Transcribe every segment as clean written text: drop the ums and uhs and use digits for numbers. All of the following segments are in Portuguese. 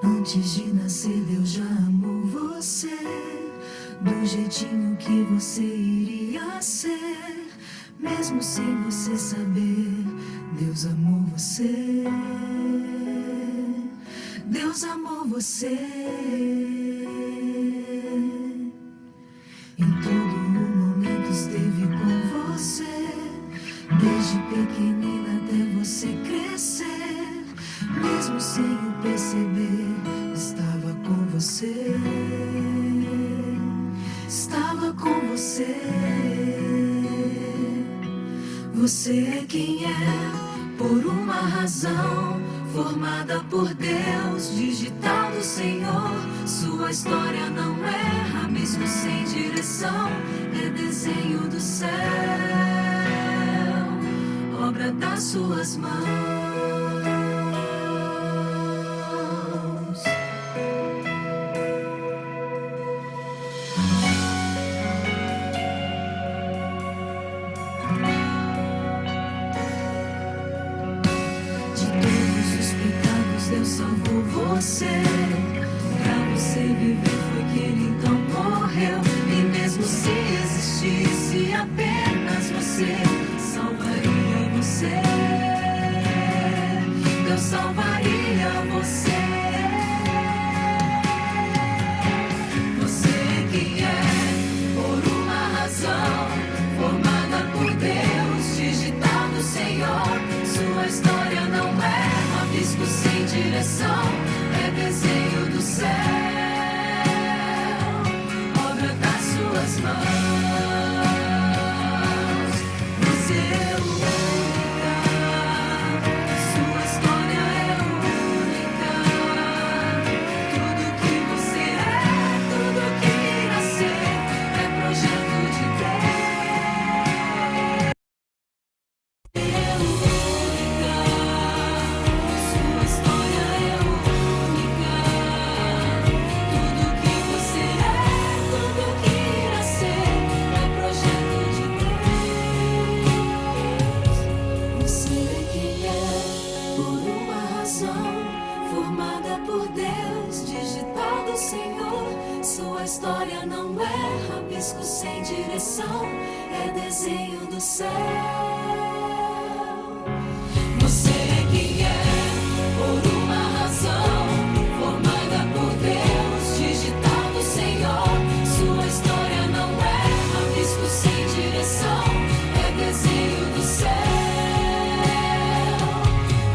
Antes de nascer, Deus já amou você, do jeitinho que você iria ser. Mesmo sem você saber, Deus amou você. Deus amou você. Em todo momento esteve com você, desde pequenina até você crescer. Mesmo sem o perceber, estava com você. Estava com você. Você é quem é, por uma razão, formada por Deus, digital do Senhor. Sua história não erra, mesmo sem direção. É desenho do céu, obra das suas mãos. Deus salvou você, pra você viver foi que Ele então morreu. E mesmo se existisse apenas você, salvaria você. Deus salvaria você. Você é quem é, por uma razão, formada por Deus, digital do Senhor. Sua história não é um abismo sem direção, é desenho do céu, obra das suas mãos. Você é única, sua história é única. Tudo que você é, tudo que irá ser, é projeto de Deus. Você é única, sua história é única. Tudo que você é, tudo que irá ser, é projeto de Deus. Você é quem é, por uma razão, formada por Deus, digital do Senhor. Sua história não é rabisco sem direção, é desenho do céu. Você é quem é, por uma razão, formada por Deus, digital do Senhor. Sua história não é rabisco sem direção, é desenho do céu,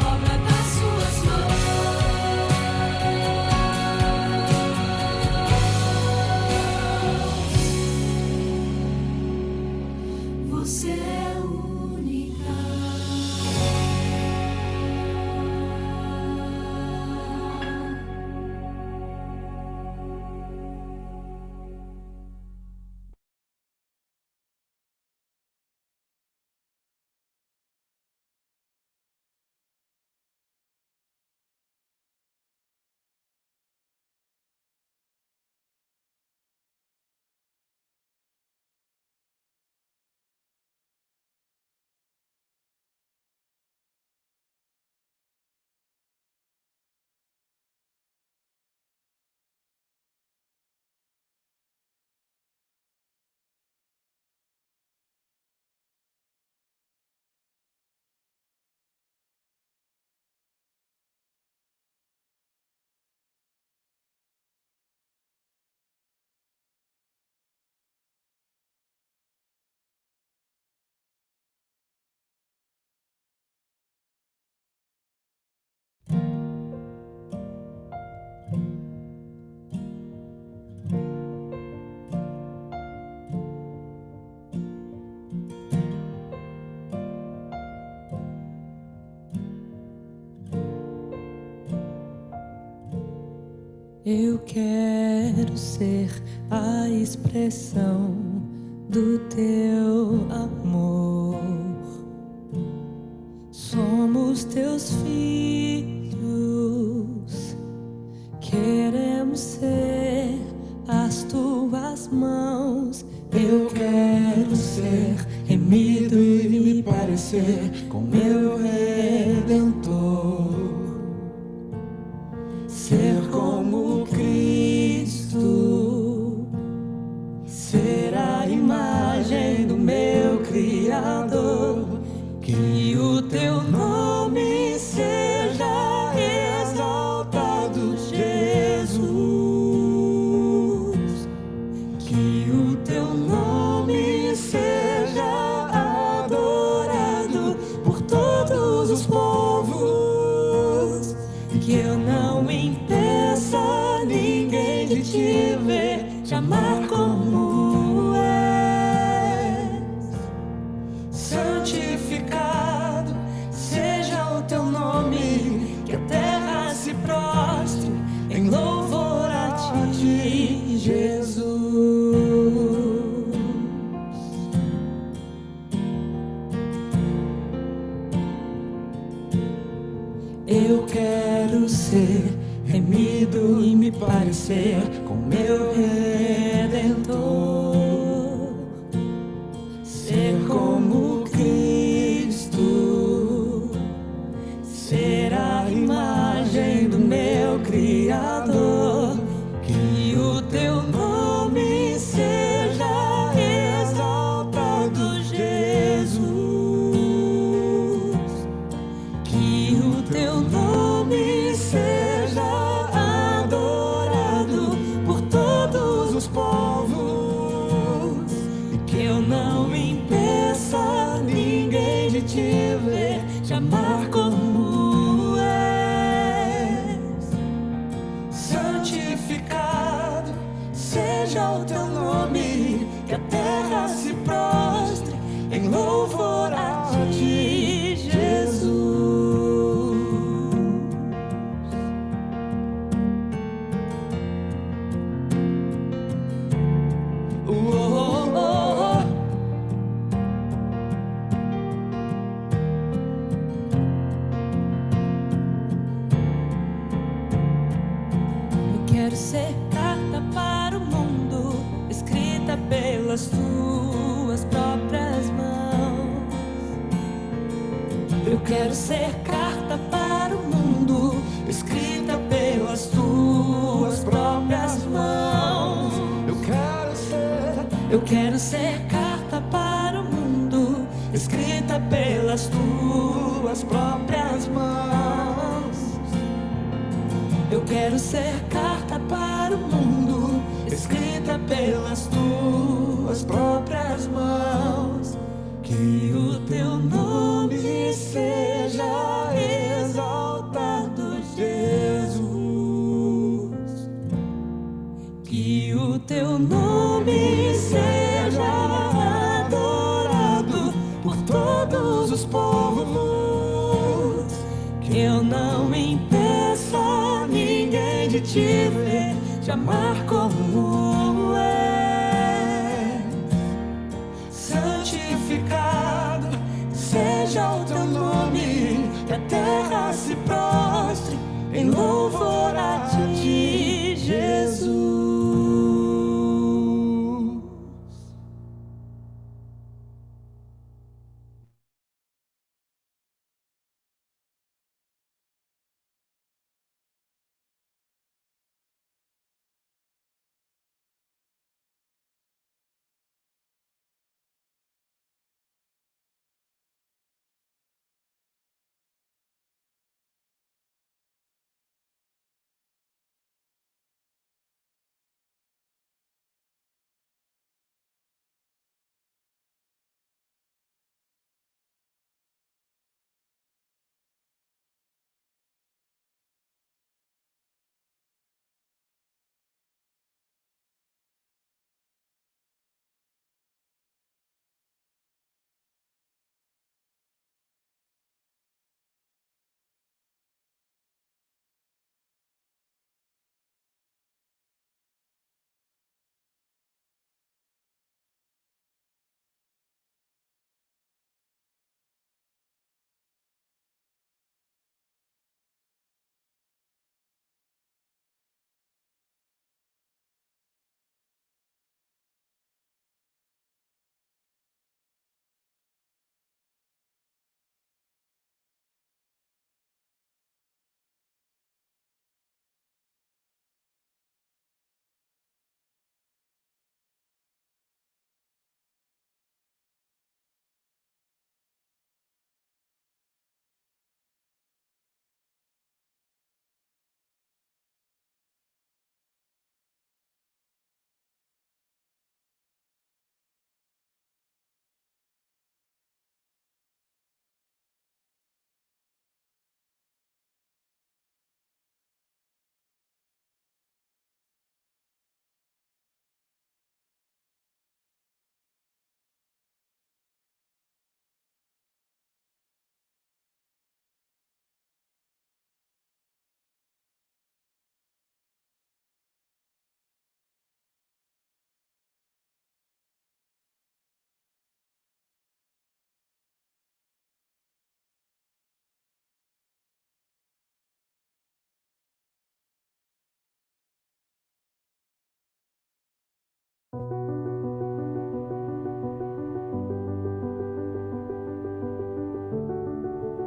obra das suas mãos. Você é única. Eu quero ser a expressão do teu amor. Som somos teus filhos, queremos ser as tuas mãos. Eu quero ser remido e me parecer com meu Redentor, ser como Cristo, ser a imagem do meu Criador. Que o teu nome seja exaltado, Jesus. Que o teu nome seja adorado por todos os povos. E que eu não impeça ninguém de te ver, te amar como és. Santificado seja o teu nome, que a terra se prostre em louvor a ti, Jesus. Eu quero ser remido e me parecer com meu Redentor, ser como Cristo, ser a imagem do meu Criador. Que o teu nome seja exaltado, Jesus. Que o teu nome seja adorado por todos os povos. E que eu não impeça ninguém de te ver, te amar como és. Santificado seja o teu nome, que a terra se prostre em louvor a ti, Jesus. Eu quero ser carta para o mundo, escrita pelas tuas próprias mãos. Eu quero ser carta para o mundo, escrita pelas tuas próprias mãos. Eu quero ser carta para o mundo, escrita pelas tuas próprias mãos. Eu quero ser carta para o mundo, escrita pelas tuas próprias mãos. Que o teu nome seja exaltado, Jesus. Que o teu nome seja adorado por todos os povos. Que eu não impeça ninguém de te ver, te amar como és. Santificado seja o teu nome, que a terra se prostre em louvor a ti, Jesus.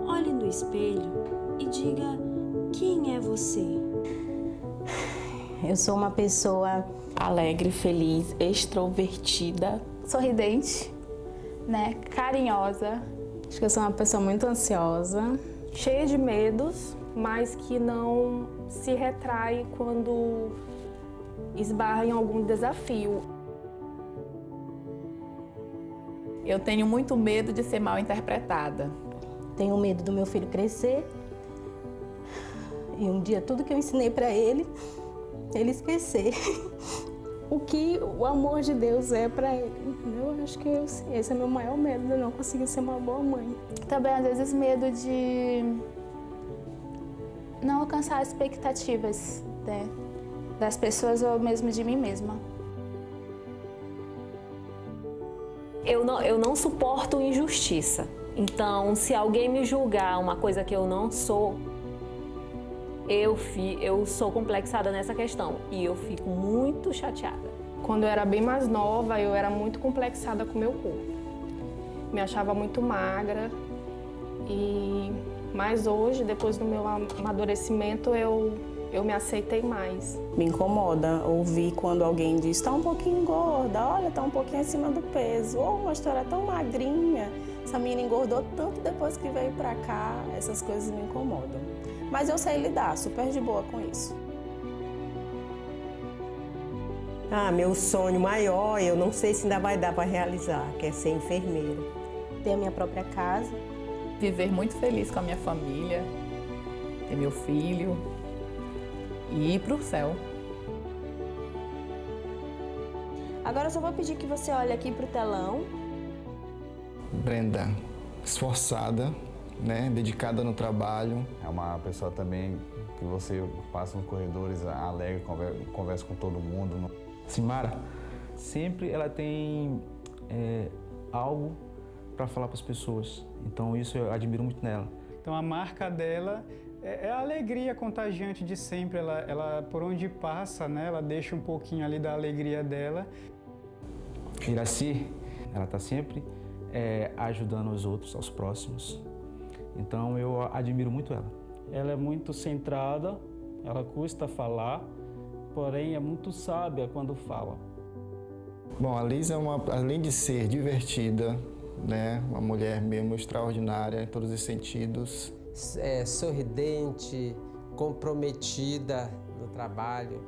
Olhe no espelho e diga quem é você. Eu sou uma pessoa alegre, feliz, extrovertida, sorridente, né? Carinhosa. Acho que eu sou uma pessoa muito ansiosa, cheia de medos, mas que não se retrai quando esbarra em algum desafio. Eu tenho muito medo de ser mal interpretada. Tenho medo do meu filho crescer e um dia tudo que eu ensinei para ele esquecer. O que o amor de Deus é para ele. Eu acho que esse é meu maior medo, de não conseguir ser uma boa mãe. Também, às vezes, medo de não alcançar as expectativas, né, das pessoas ou mesmo de mim mesma. Eu não suporto injustiça. Então, se alguém me julgar uma coisa que eu não sou, eu sou complexada nessa questão e eu fico muito chateada. Quando eu era bem mais nova, eu era muito complexada com o meu corpo. Me achava muito magra, mas hoje, depois do meu amadurecimento, eu me aceitei mais. Me incomoda ouvir quando alguém diz, tá um pouquinho gorda, olha, tá um pouquinho acima do peso, ou uma história tão magrinha, essa menina engordou tanto depois que veio pra cá, essas coisas me incomodam. Mas eu sei lidar, super de boa com isso. Meu sonho maior, eu não sei se ainda vai dar para realizar, que é ser enfermeira. Ter a minha própria casa. Viver muito feliz com a minha família, ter meu filho e ir para o céu. Agora eu só vou pedir que você olhe aqui pro telão. Brenda, esforçada, né, dedicada no trabalho. É uma pessoa também que você passa nos corredores alegre, conversa com todo mundo. Simara, sempre ela tem algo para falar para as pessoas, então isso eu admiro muito nela. Então a marca dela é a alegria contagiante de sempre, ela por onde passa, né, ela deixa um pouquinho ali da alegria dela. Iraci, ela está sempre ajudando os outros, aos próximos, então eu admiro muito ela. Ela é muito centrada, ela custa falar, porém é muito sábia quando fala. Bom, a Liz além de ser divertida, né, uma mulher mesmo extraordinária em todos os sentidos. É sorridente, comprometida no trabalho.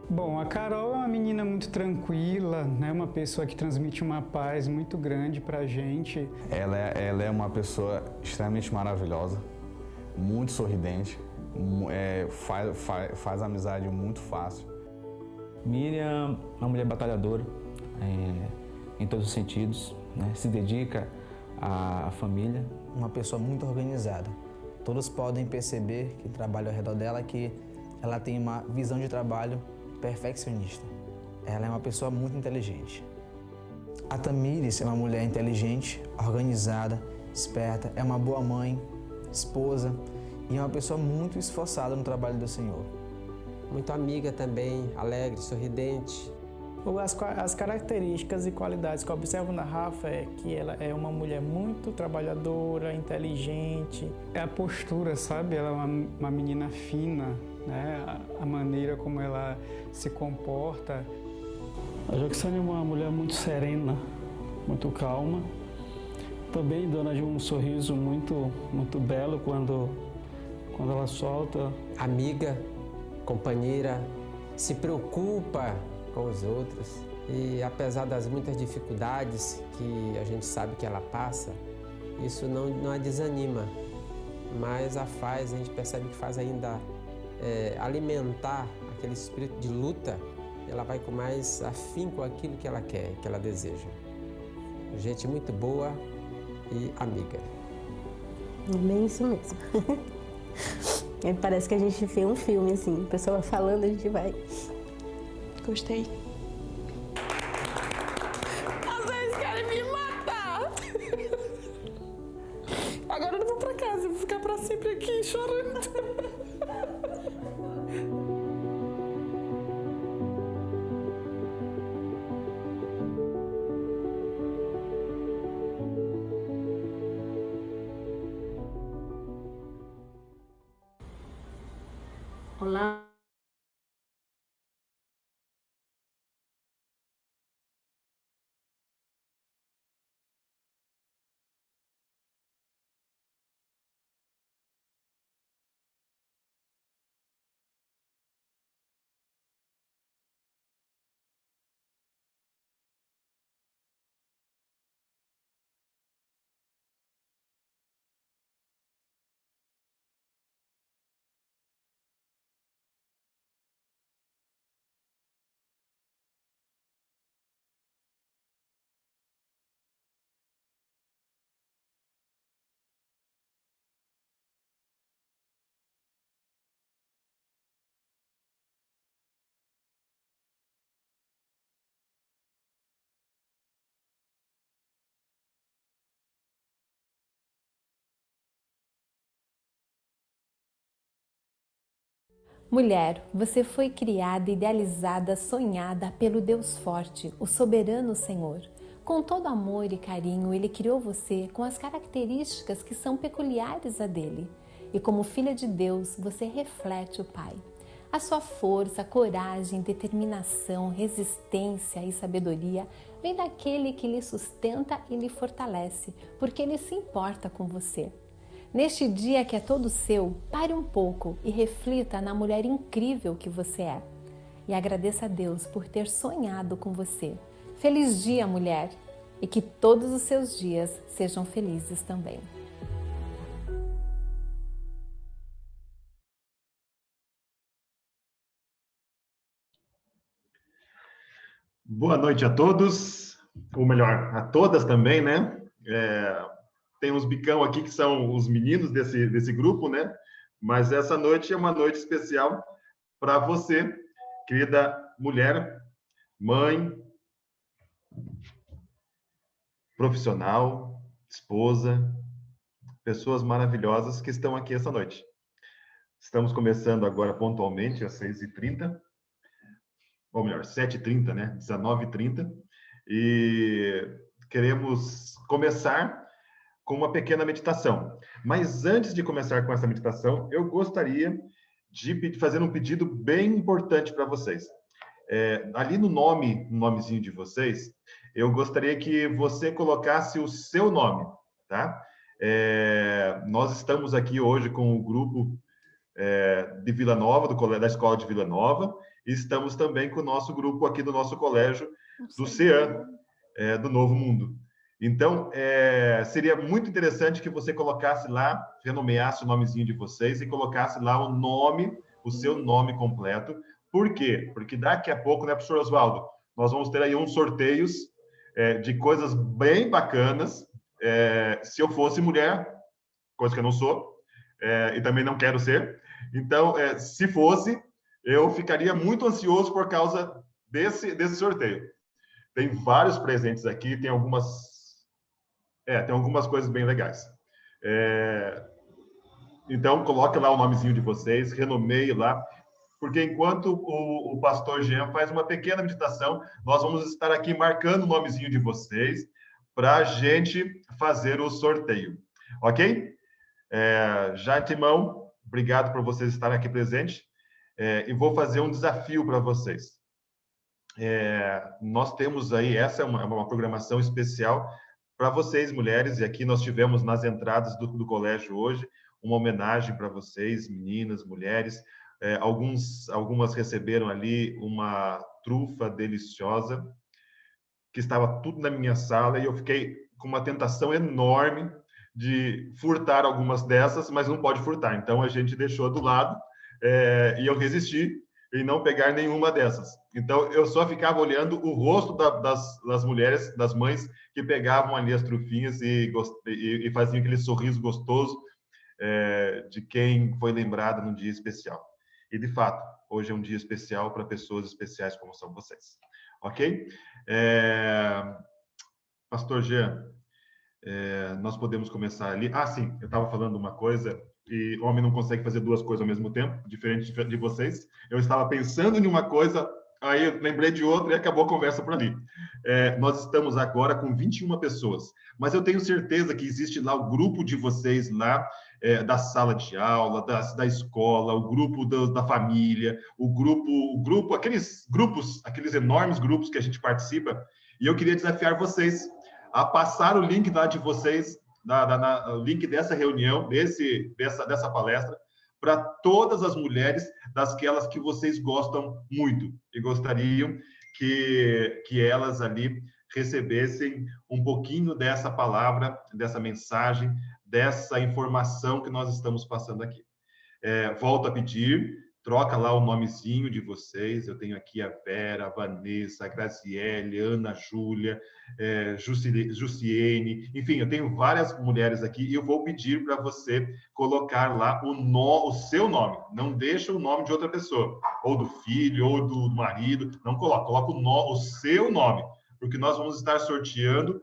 Bom, a Carol é uma menina muito tranquila, né, uma pessoa que transmite uma paz muito grande pra gente. Ela é uma pessoa extremamente maravilhosa, muito sorridente, faz amizade muito fácil. Miriam é uma mulher batalhadora em todos os sentidos, né? Se dedica à família. Uma pessoa muito organizada. Todos podem perceber que trabalham ao redor dela que ela tem uma visão de trabalho perfeccionista. Ela é uma pessoa muito inteligente. A Tamires é uma mulher inteligente, organizada, esperta, é uma boa mãe, esposa e é uma pessoa muito esforçada no trabalho do Senhor. Muito amiga também, alegre, sorridente. As características e qualidades que eu observo na Rafa é que ela é uma mulher muito trabalhadora, inteligente. É a postura, sabe? Ela é uma menina fina, né? A maneira como ela se comporta. A Joxane é uma mulher muito serena, muito calma. Também dona de um sorriso muito belo quando ela solta. Amiga, companheira, se preocupa com os outros e apesar das muitas dificuldades que a gente sabe que ela passa, isso não a desanima, mas a gente percebe que faz ainda alimentar aquele espírito de luta, ela vai com mais afinco aquilo que ela quer, que ela deseja. Gente muito boa e amiga. É bem isso mesmo. Parece que a gente vê um filme assim, a pessoa falando, a gente vai. Gostei. Vocês querem me matar! Agora eu não vou pra casa, eu vou ficar pra sempre aqui chorando. Olá. Mulher, você foi criada, idealizada, sonhada pelo Deus forte, o soberano Senhor. Com todo amor e carinho, Ele criou você com as características que são peculiares a dele. E como filha de Deus, você reflete o Pai. A sua força, coragem, determinação, resistência e sabedoria vem daquele que lhe sustenta e lhe fortalece, porque Ele se importa com você. Neste dia que é todo seu, pare um pouco e reflita na mulher incrível que você é. E agradeça a Deus por ter sonhado com você. Feliz dia, mulher! E que todos os seus dias sejam felizes também. Boa noite a todos, ou melhor, a todas também, né? Tem uns bicão aqui que são os meninos desse grupo, né? Mas essa noite é uma noite especial para você, querida mulher, mãe, profissional, esposa, pessoas maravilhosas que estão aqui essa noite. Estamos começando agora pontualmente às 6h30, ou melhor, 7h30, né? 19h30, e queremos começar com uma pequena meditação. Mas antes de começar com essa meditação, eu gostaria de fazer um pedido bem importante para vocês. Ali no nomezinho de vocês, eu gostaria que você colocasse o seu nome, tá? Nós estamos aqui hoje com o grupo de Vila Nova, da Escola de Vila Nova, e estamos também com o nosso grupo aqui do nosso colégio, do CEAM, do Novo Mundo. Então, seria muito interessante que você colocasse lá, renomeasse o nomezinho de vocês e colocasse lá o nome, o seu nome completo. Por quê? Porque daqui a pouco, né, professor Oswaldo, nós vamos ter aí uns sorteios de coisas bem bacanas. Se eu fosse mulher, coisa que eu não sou, e também não quero ser. Então, se fosse, eu ficaria muito ansioso por causa desse sorteio. Tem vários presentes aqui, tem algumas coisas bem legais. Então, coloque lá o nomezinho de vocês, renomeie lá, porque enquanto o pastor Jean faz uma pequena meditação, nós vamos estar aqui marcando o nomezinho de vocês para a gente fazer o sorteio. Ok? Já de antemão, obrigado por vocês estarem aqui presentes. E vou fazer um desafio para vocês. Nós temos aí, essa é uma programação especial para vocês, mulheres, e aqui nós tivemos nas entradas do colégio hoje uma homenagem para vocês, meninas, mulheres. Algumas receberam ali uma trufa deliciosa, que estava tudo na minha sala, e eu fiquei com uma tentação enorme de furtar algumas dessas, mas não pode furtar. Então, a gente deixou do lado, e eu resisti em não pegar nenhuma dessas. Então, eu só ficava olhando o rosto das mulheres, das mães, que pegavam ali as trufinhas e faziam aquele sorriso gostoso de quem foi lembrado num dia especial. E, de fato, hoje é um dia especial para pessoas especiais como são vocês. Ok? Pastor Jean, nós podemos começar ali. Ah, sim, eu estava falando uma coisa, e o homem não consegue fazer duas coisas ao mesmo tempo, diferente de vocês. Eu estava pensando em uma coisa Aí eu lembrei de outro e acabou a conversa por ali. Nós estamos agora com 21 pessoas, mas eu tenho certeza que existe lá o grupo de vocês lá, da sala de aula, da escola, o grupo da família, o grupo, aqueles grupos, aqueles enormes grupos que a gente participa, e eu queria desafiar vocês a passar o link lá de vocês, o link dessa reunião, dessa palestra, para todas as mulheres daquelas que vocês gostam muito e gostariam que elas ali recebessem um pouquinho dessa palavra, dessa mensagem, dessa informação que nós estamos passando aqui. Volto a pedir, troca lá o nomezinho de vocês. Eu tenho aqui a Vera, a Vanessa, a Graziele, Ana Júlia, Jussiene, enfim, eu tenho várias mulheres aqui e eu vou pedir para você colocar lá o seu nome. Não deixa o nome de outra pessoa, ou do filho, ou do marido, não coloca o seu nome, porque nós vamos estar sorteando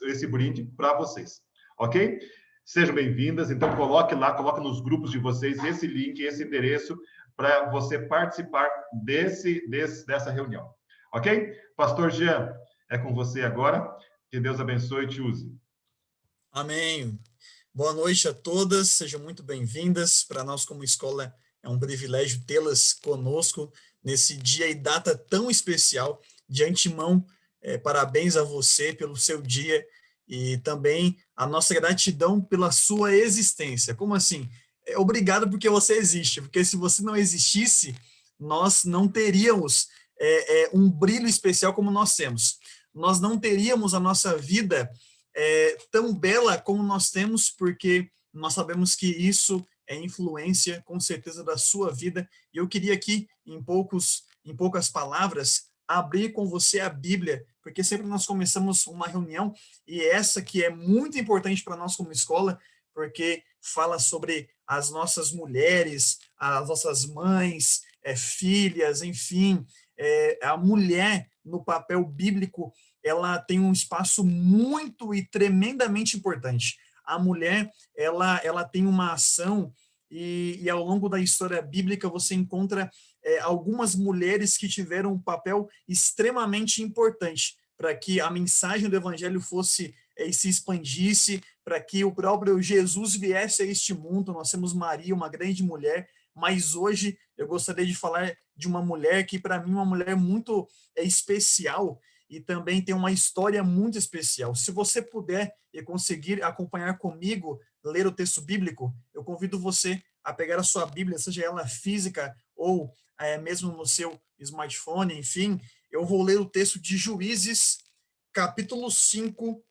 esse brinde para vocês, ok? Sejam bem-vindas, então coloque nos grupos de vocês esse link, esse endereço, para você participar dessa reunião, ok? Pastor Jean, é com você agora, que Deus abençoe e te use. Amém. Boa noite a todas, sejam muito bem-vindas. Para nós, como escola, é um privilégio tê-las conosco nesse dia e data tão especial. De antemão, parabéns a você pelo seu dia e também a nossa gratidão pela sua existência. Como assim? Obrigado porque você existe, porque se você não existisse, nós não teríamos um brilho especial como nós temos. Nós não teríamos a nossa vida tão bela como nós temos, porque nós sabemos que isso é influência, com certeza, da sua vida. E eu queria aqui, em poucas palavras, abrir com você a Bíblia, porque sempre nós começamos uma reunião, e essa que é muito importante para nós como escola, porque fala sobre as nossas mulheres, as nossas mães, filhas, enfim, a mulher no papel bíblico, ela tem um espaço muito e tremendamente importante. A mulher, ela tem uma ação, e ao longo da história bíblica você encontra algumas mulheres que tiveram um papel extremamente importante para que a mensagem do evangelho fosse e se expandisse, para que o próprio Jesus viesse a este mundo. Nós temos Maria, uma grande mulher, mas hoje eu gostaria de falar de uma mulher que, para mim, é uma mulher muito especial e também tem uma história muito especial. Se você puder e conseguir acompanhar comigo, ler o texto bíblico, eu convido você a pegar a sua Bíblia, seja ela física ou mesmo no seu smartphone, enfim. Eu vou ler o texto de Juízes, capítulo 5,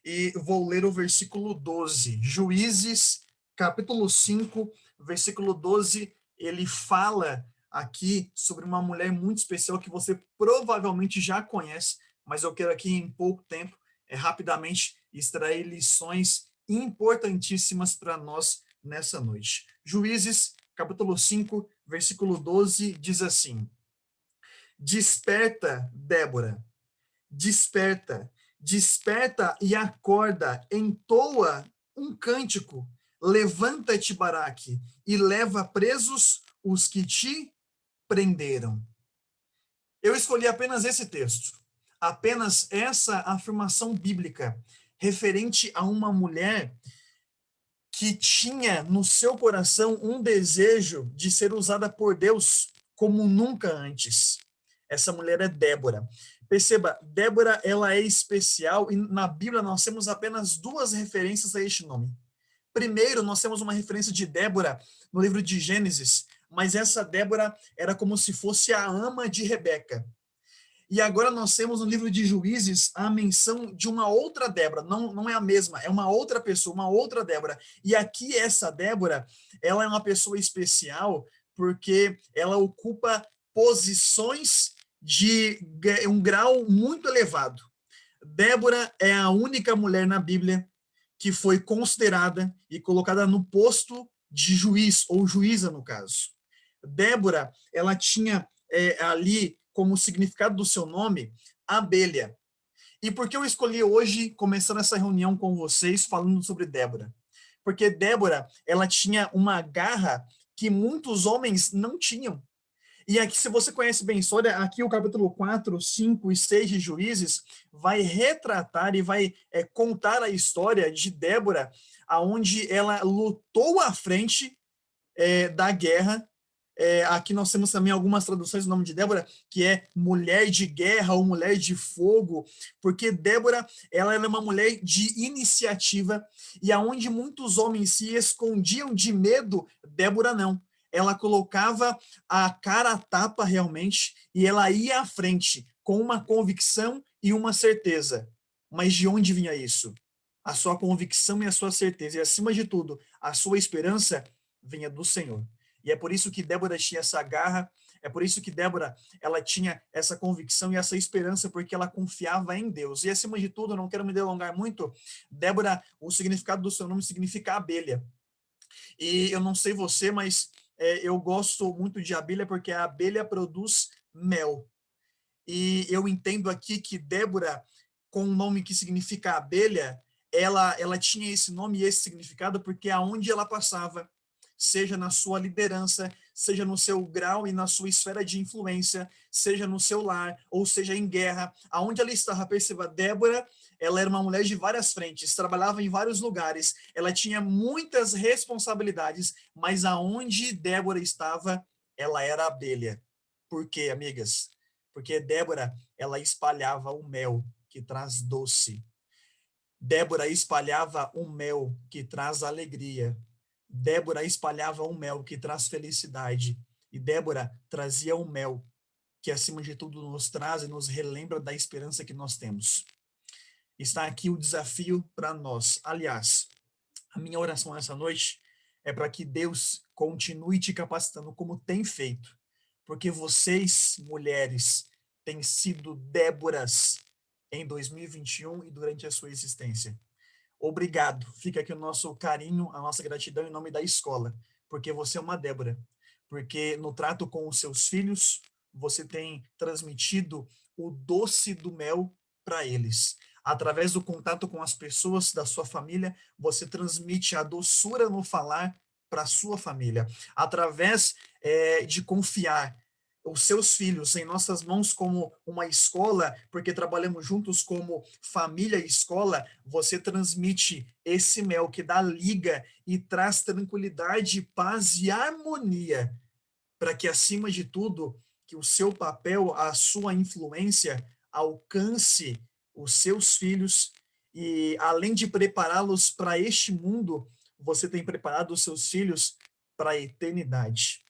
e vou ler o versículo 12. Juízes, capítulo 5, versículo 12, ele fala aqui sobre uma mulher muito especial que você provavelmente já conhece, mas eu quero aqui em pouco tempo, rapidamente, extrair lições importantíssimas para nós nessa noite. Juízes, capítulo 5, versículo 12, diz assim: Desperta, Débora, desperta, desperta e acorda, entoa um cântico, levanta-te, Baraque, e leva presos os que te prenderam. Eu escolhi apenas esse texto, apenas essa afirmação bíblica, referente a uma mulher que tinha no seu coração um desejo de ser usada por Deus como nunca antes. Essa mulher é Débora. Perceba, Débora, ela é especial, e na Bíblia nós temos apenas duas referências a este nome. Primeiro, nós temos uma referência de Débora no livro de Gênesis, mas essa Débora era como se fosse a ama de Rebeca. E agora nós temos no livro de Juízes a menção de uma outra Débora, não é a mesma, é uma outra pessoa, uma outra Débora. E aqui essa Débora, ela é uma pessoa especial porque ela ocupa posições de um grau muito elevado. Débora é a única mulher na Bíblia que foi considerada e colocada no posto de juiz, ou juíza no caso. Débora, ela tinha ali como significado do seu nome, abelha. E por que eu escolhi hoje, começando essa reunião com vocês, falando sobre Débora? Porque Débora, ela tinha uma garra que muitos homens não tinham. E aqui, se você conhece bem a história, aqui o capítulo 4, 5 e 6 de Juízes vai retratar e vai contar a história de Débora, aonde ela lutou à frente da guerra. Aqui nós temos também algumas traduções do nome de Débora, que é mulher de guerra ou mulher de fogo, porque Débora, ela era uma mulher de iniciativa, e aonde muitos homens se escondiam de medo, Débora não. Ela colocava a cara a tapa realmente, e ela ia à frente, com uma convicção e uma certeza. Mas de onde vinha isso? A sua convicção e a sua certeza, e acima de tudo, a sua esperança vinha do Senhor. E é por isso que Débora tinha essa garra, é por isso que Débora, ela tinha essa convicção e essa esperança, porque ela confiava em Deus. E acima de tudo, eu não quero me delongar muito, Débora, o significado do seu nome significa abelha. E eu não sei você, mas eu gosto muito de abelha, porque a abelha produz mel. E eu entendo aqui que Débora, com um nome que significa abelha, ela tinha esse nome e esse significado, porque aonde ela passava, seja na sua liderança, seja no seu grau e na sua esfera de influência, seja no seu lar, ou seja em guerra, aonde ela estava, perceba, Débora, ela era uma mulher de várias frentes, trabalhava em vários lugares, ela tinha muitas responsabilidades, mas aonde Débora estava, ela era abelha. Por quê, amigas? Porque Débora, ela espalhava o mel que traz doce. Débora espalhava o mel que traz alegria. Débora espalhava um mel que traz felicidade. E Débora trazia um mel que, acima de tudo, nos traz e nos relembra da esperança que nós temos. Está aqui o desafio para nós. Aliás, a minha oração essa noite é para que Deus continue te capacitando como tem feito. Porque vocês, mulheres, têm sido Déboras em 2021 e durante a sua existência. Obrigado. Fica aqui o nosso carinho, a nossa gratidão em nome da escola, porque você é uma Débora. Porque no trato com os seus filhos, você tem transmitido o doce do mel para eles. Através do contato com as pessoas da sua família, você transmite a doçura no falar para a sua família. Através de confiar os seus filhos em nossas mãos como uma escola, porque trabalhamos juntos como família e escola, você transmite esse mel que dá liga e traz tranquilidade, paz e harmonia, para que, acima de tudo, que o seu papel, a sua influência alcance os seus filhos e, além de prepará-los para este mundo, você tem preparado os seus filhos para a eternidade.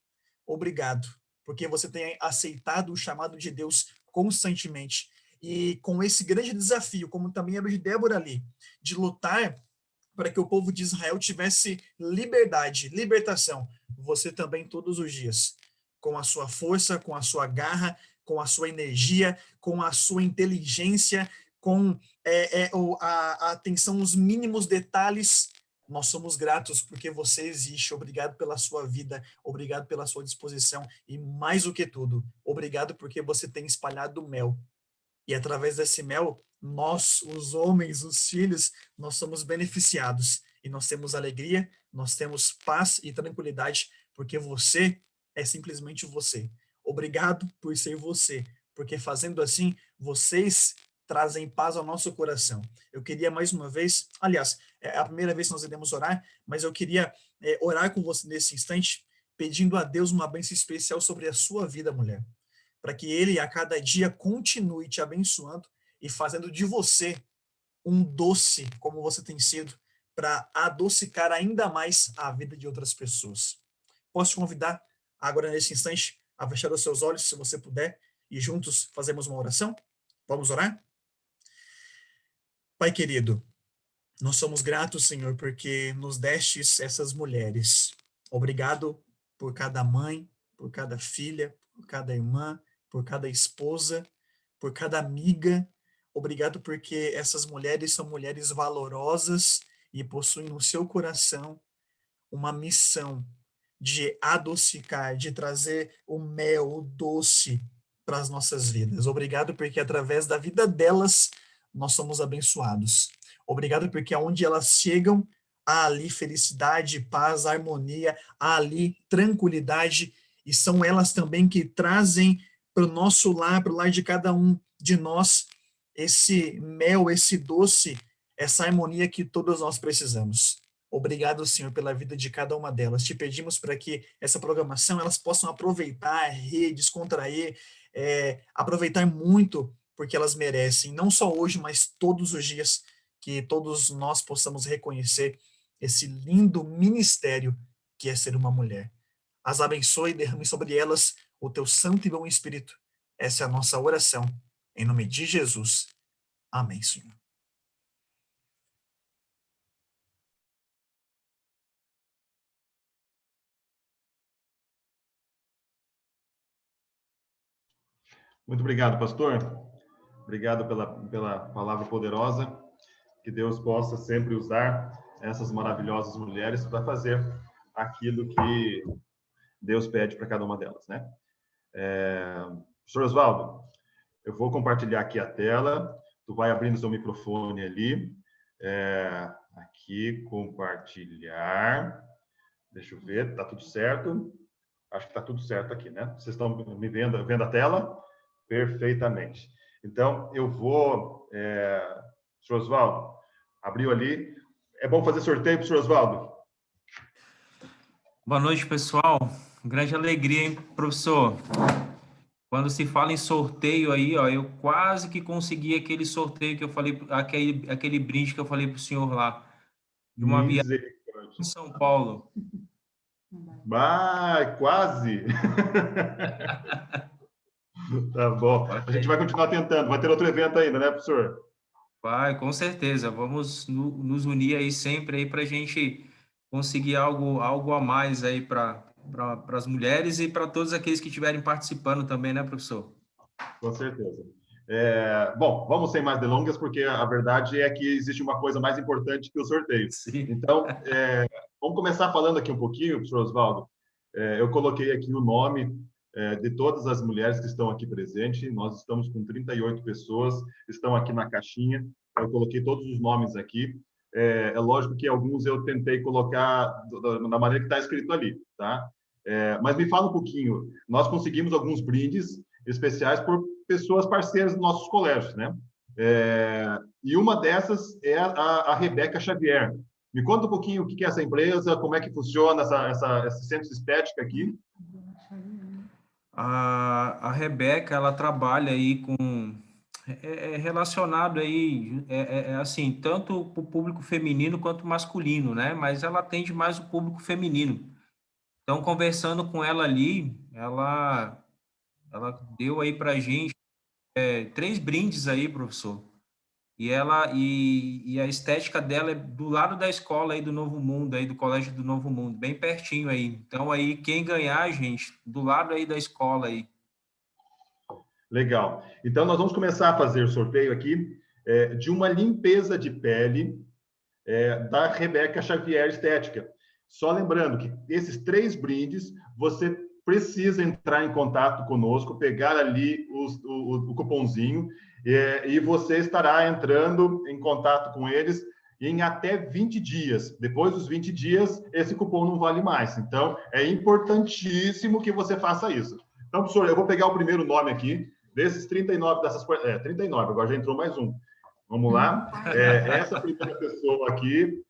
Obrigado, porque você tem aceitado o chamado de Deus constantemente. E com esse grande desafio, como também era o de Débora ali, de lutar para que o povo de Israel tivesse liberdade, libertação, você também todos os dias, com a sua força, com a sua garra, com a sua energia, com a sua inteligência, com a atenção nos mínimos detalhes, nós somos gratos porque você existe. Obrigado pela sua vida, obrigado pela sua disposição e, mais do que tudo, obrigado porque você tem espalhado mel. E através desse mel, nós, os homens, os filhos, nós somos beneficiados. E nós temos alegria, nós temos paz e tranquilidade, porque você é simplesmente você. Obrigado por ser você, porque fazendo assim, vocês trazem paz ao nosso coração. Eu queria mais uma vez, aliás, é a primeira vez que nós iremos orar, mas eu queria orar com você nesse instante, pedindo a Deus uma bênção especial sobre a sua vida, mulher, para que Ele a cada dia continue te abençoando e fazendo de você um doce, como você tem sido, para adocicar ainda mais a vida de outras pessoas. Posso te convidar agora nesse instante a fechar os seus olhos, se você puder, e juntos fazemos uma oração? Vamos orar? Pai querido, nós somos gratos, Senhor, porque nos destes essas mulheres. Obrigado por cada mãe, por cada filha, por cada irmã, por cada esposa, por cada amiga. Obrigado porque essas mulheres são mulheres valorosas e possuem no seu coração uma missão de adocicar, de trazer o mel, o doce para as nossas vidas. Obrigado porque através da vida delas nós somos abençoados. Obrigado porque aonde elas chegam, há ali felicidade, paz, harmonia, há ali tranquilidade e são elas também que trazem para o nosso lar, para o lar de cada um de nós, esse mel, esse doce, essa harmonia que todos nós precisamos. Obrigado, Senhor, pela vida de cada uma delas. Te pedimos para que essa programação elas possam aproveitar, rir, descontrair, aproveitar muito, porque elas merecem, não só hoje, mas todos os dias, que todos nós possamos reconhecer esse lindo ministério que é ser uma mulher. As abençoe e derrame sobre elas o teu santo e bom Espírito. Essa é a nossa oração, em nome de Jesus. Amém, Senhor. Muito obrigado, pastor. Obrigado pela palavra poderosa. Que Deus possa sempre usar essas maravilhosas mulheres para fazer aquilo que Deus pede para cada uma delas, né? Professor Oswaldo, eu vou compartilhar aqui a tela. Tu vai abrindo seu microfone ali. Aqui, compartilhar. Deixa eu ver, tá tudo certo? Acho que tá tudo certo aqui, né? Vocês estão me vendo a tela? Perfeitamente. Então, eu vou... Professor Oswaldo, abriu ali. É bom fazer sorteio, professor Oswaldo? Boa noite, pessoal. Grande alegria, hein, professor? Quando se fala em sorteio aí, ó, eu quase que consegui aquele sorteio que eu falei, aquele brinde que eu falei para o senhor lá, de uma viagem em São Paulo. Quase! Tá bom. A gente vai continuar tentando. Vai ter outro evento ainda, né, professor? Vai, com certeza. Vamos nos unir aí sempre aí para a gente conseguir algo a mais aí para as mulheres e para todos aqueles que estiverem participando também, né, professor? Com certeza. Bom, vamos sem mais delongas, porque a verdade é que existe uma coisa mais importante que o sorteio. Sim. Então, vamos começar falando aqui um pouquinho, professor Oswaldo. Eu coloquei aqui o nome de todas as mulheres que estão aqui presentes. Nós estamos com 38 pessoas, estão aqui na caixinha. Eu coloquei todos os nomes aqui. É lógico que alguns eu tentei colocar da maneira que está escrito ali, tá? Mas me fala um pouquinho. Nós conseguimos alguns brindes especiais por pessoas parceiras dos nossos colégios, né? E uma dessas é a Rebeca Xavier. Me conta um pouquinho o que é essa empresa, como é que funciona esse centro de estética aqui. A Rebeca, ela trabalha aí com... relacionado aí, assim, tanto para o público feminino quanto masculino, né? Mas ela atende mais o público feminino. Então, conversando com ela ali, ela deu aí para a gente 3 brindes aí, professor. E a estética dela é do lado da escola aí do Novo Mundo, aí do Colégio do Novo Mundo, bem pertinho aí. Então, aí, quem ganhar, gente, do lado aí da escola aí. Legal. Então, nós vamos começar a fazer o sorteio aqui de uma limpeza de pele da Rebeca Xavier Estética. Só lembrando que esses 3 brindes, você precisa entrar em contato conosco, pegar ali o cupomzinho e você estará entrando em contato com eles em até 20 dias. Depois dos 20 dias, esse cupom não vale mais. Então, é importantíssimo que você faça isso. Então, professor, eu vou pegar o primeiro nome aqui, desses 39 dessas... 39, agora já entrou mais um. Vamos lá. Essa primeira pessoa aqui,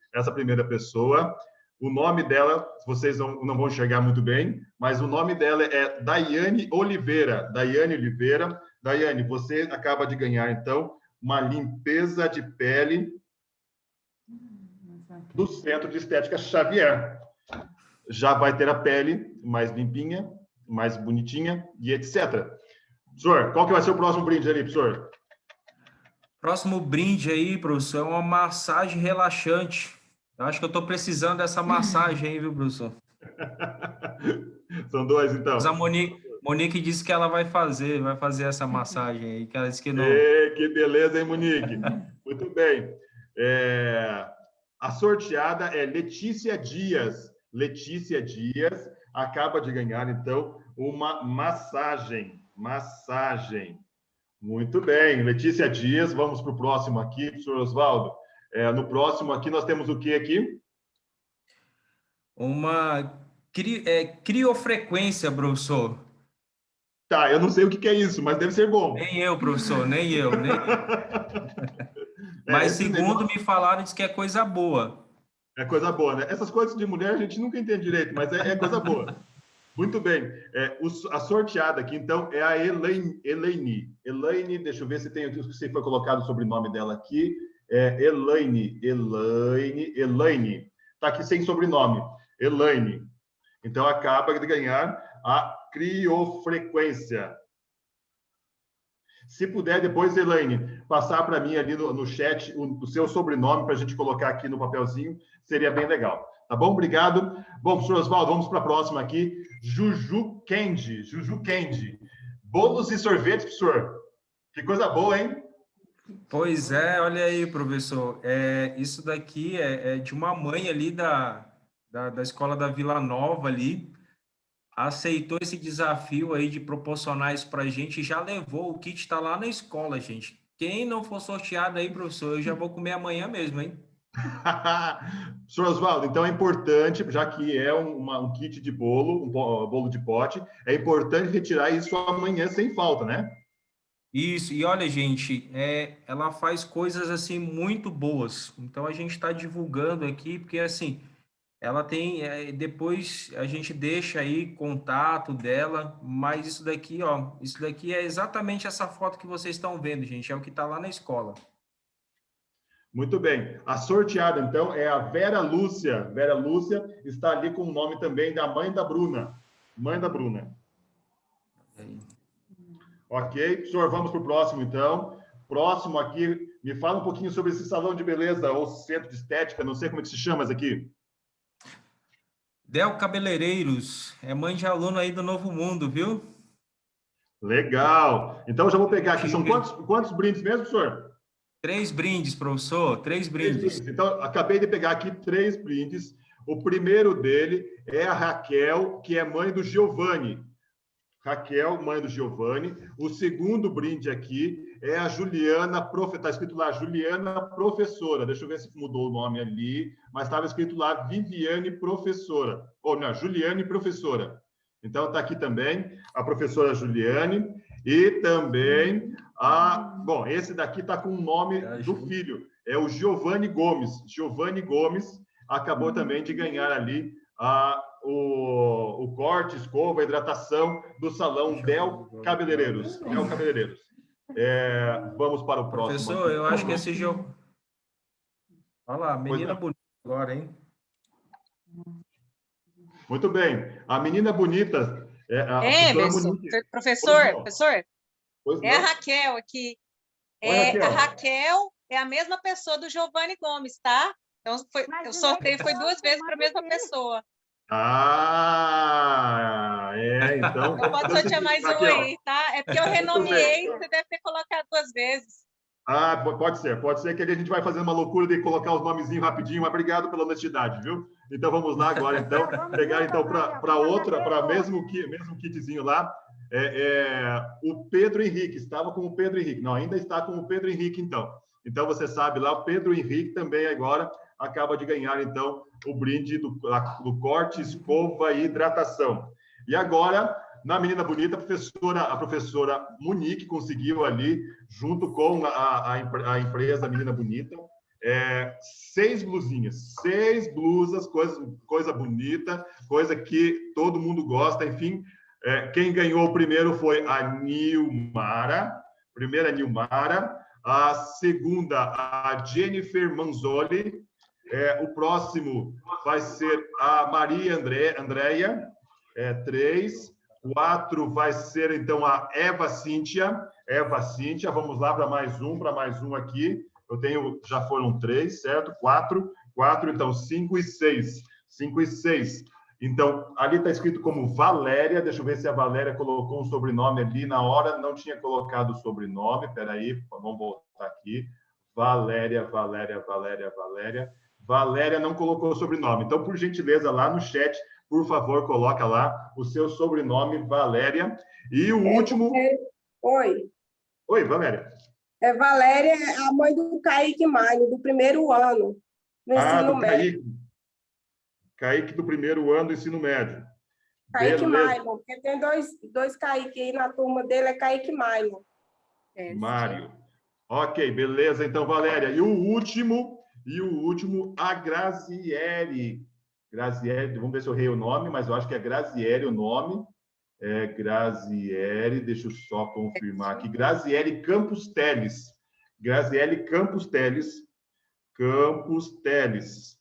o nome dela, vocês não vão enxergar muito bem, mas o nome dela é Daiane Oliveira. Daiane Oliveira. Daiane, você acaba de ganhar, então, uma limpeza de pele do Centro de Estética Xavier. Já vai ter a pele mais limpinha, mais bonitinha e etc. Professor, qual que vai ser o próximo brinde ali, professor? Próximo brinde aí, professor, é uma massagem relaxante. Eu acho que eu estou precisando dessa massagem aí, viu, professor? São 2, então. Mas a Monique disse que ela vai fazer essa massagem aí, que ela disse que não... Que beleza, hein, Monique? Muito bem. A sorteada é Letícia Dias. Letícia Dias acaba de ganhar, então, uma massagem. Muito bem. Letícia Dias, vamos para o próximo aqui, professor Oswaldo. No próximo aqui, nós temos o que aqui? Criofrequência, professor. Tá, eu não sei o que é isso, mas deve ser bom. Nem eu, professor, nem eu. Mas segundo me falaram, diz que é coisa boa. É coisa boa, né? Essas coisas de mulher a gente nunca entende direito, mas é coisa boa. Muito bem. A sorteada aqui, então, é a Elaine. Elaine, deixa eu ver se foi colocado o sobrenome dela aqui. Elaine. Está aqui sem sobrenome. Elaine. Então, acaba de ganhar a criofrequência. Se puder, depois, Elaine, passar para mim ali no chat o seu sobrenome para a gente colocar aqui no papelzinho, seria bem legal. Tá bom? Obrigado. Bom, professor Oswaldo, vamos para a próxima aqui. Juju Kendi. Bolos e sorvetes, professor. Que coisa boa, hein? Pois é, olha aí, professor. Isso daqui é de uma mãe ali da escola da Vila Nova ali. Aceitou esse desafio aí de proporcionar isso para a gente e já levou. O kit está lá na escola, gente. Quem não for sorteado aí, professor, eu já vou comer amanhã mesmo, hein? Professor Oswaldo, então é importante, já que é um kit de bolo, um bolo de pote, é importante retirar isso amanhã sem falta, né? Isso, e olha, gente, ela faz coisas assim muito boas. Então a gente está divulgando aqui, porque assim, ela tem, depois a gente deixa aí contato dela, mas isso daqui, ó, isso daqui é exatamente essa foto que vocês estão vendo, gente, é o que está lá na escola. Muito bem. A sorteada, então, é a Vera Lúcia. Vera Lúcia está ali com o nome também da mãe da Bruna. Mãe da Bruna. Ok. Professor, vamos para o próximo, então. Próximo aqui, me fala um pouquinho sobre esse salão de beleza ou centro de estética, não sei como é que se chama isso aqui. Del Cabeleireiros, é mãe de aluno aí do Novo Mundo, viu? Legal. Então, eu já vou pegar aqui. São quantos brindes mesmo, professor? 3 brindes, professor. 3 brindes. Então, acabei de pegar aqui 3 brindes. O primeiro dele é a Raquel, que é mãe do Giovanni. Raquel, mãe do Giovanni. O segundo brinde aqui é a Juliana, está escrito lá, Juliana Professora. Deixa eu ver se mudou o nome ali, mas estava escrito lá, Viviane Professora. Ou não, Juliane Professora. Então, está aqui também a professora Juliane e também bom, esse daqui está com o nome do filho. É o Giovanni Gomes. Giovanni Gomes acabou também de ganhar ali o corte, escova, hidratação do salão Del Cabeleireiros. Del Cabeleireiros. Vamos para o próximo. Professor, aqui. Eu acho que esse jogo... Olha lá, menina bonita agora, hein? Muito bem. A menina bonita... Professor, é a Raquel aqui. Raquel. A Raquel é a mesma pessoa do Giovanni Gomes, tá? Então, o sorteio foi 2 vezes para a mesma pessoa. Então... Não pode sortear mais um aí, tá? É porque eu renomeei, você deve ter colocado 2 vezes. Pode ser que a gente vai fazer uma loucura de colocar os nomezinhos rapidinho, mas obrigado pela honestidade, viu? Então, vamos lá agora, então, pegar então para outra, para mesmo kitzinho lá, o Pedro Henrique, estava com o Pedro Henrique, não, ainda está com o Pedro Henrique, então. Então, você sabe lá, o Pedro Henrique também agora acaba de ganhar, então, o brinde do corte, escova e hidratação. E agora... Na Menina Bonita, a professora Monique conseguiu ali, junto com a empresa Menina Bonita, 6 blusinhas, 6 blusas, coisa bonita, coisa que todo mundo gosta, enfim. Quem ganhou o primeiro foi a Nilmara, a segunda, a Jennifer Manzoli, o próximo vai ser a Maria Andréia, 3, 4 vai ser, então, a Eva Cíntia. Vamos lá para mais um aqui. Já foram 3, certo? 4, então 5 e 6. Então, ali está escrito como Valéria. Deixa eu ver se a Valéria colocou um sobrenome ali. Na hora não tinha colocado o sobrenome. Espera aí, vamos voltar aqui. Valéria não colocou o sobrenome. Então, por gentileza, lá no chat, por favor, coloca lá o seu sobrenome, Valéria. E o último... Oi, Valéria. Valéria é a mãe do Kaique Maio, do primeiro ano, no ensino médio. Kaique do primeiro ano do ensino médio. Kaique Beleza. Mailon, porque tem dois Kaique aí na turma dele, é Kaique Mailon. Mário. Ok, beleza. Então, Valéria. E o último, a Graziele. Graziele, vamos ver se eu errei o nome, mas eu acho que é Graziele o nome. É Graziele, deixa eu só confirmar aqui. Graziele Campos Teles. Graziele Campos Teles. Campos Teles.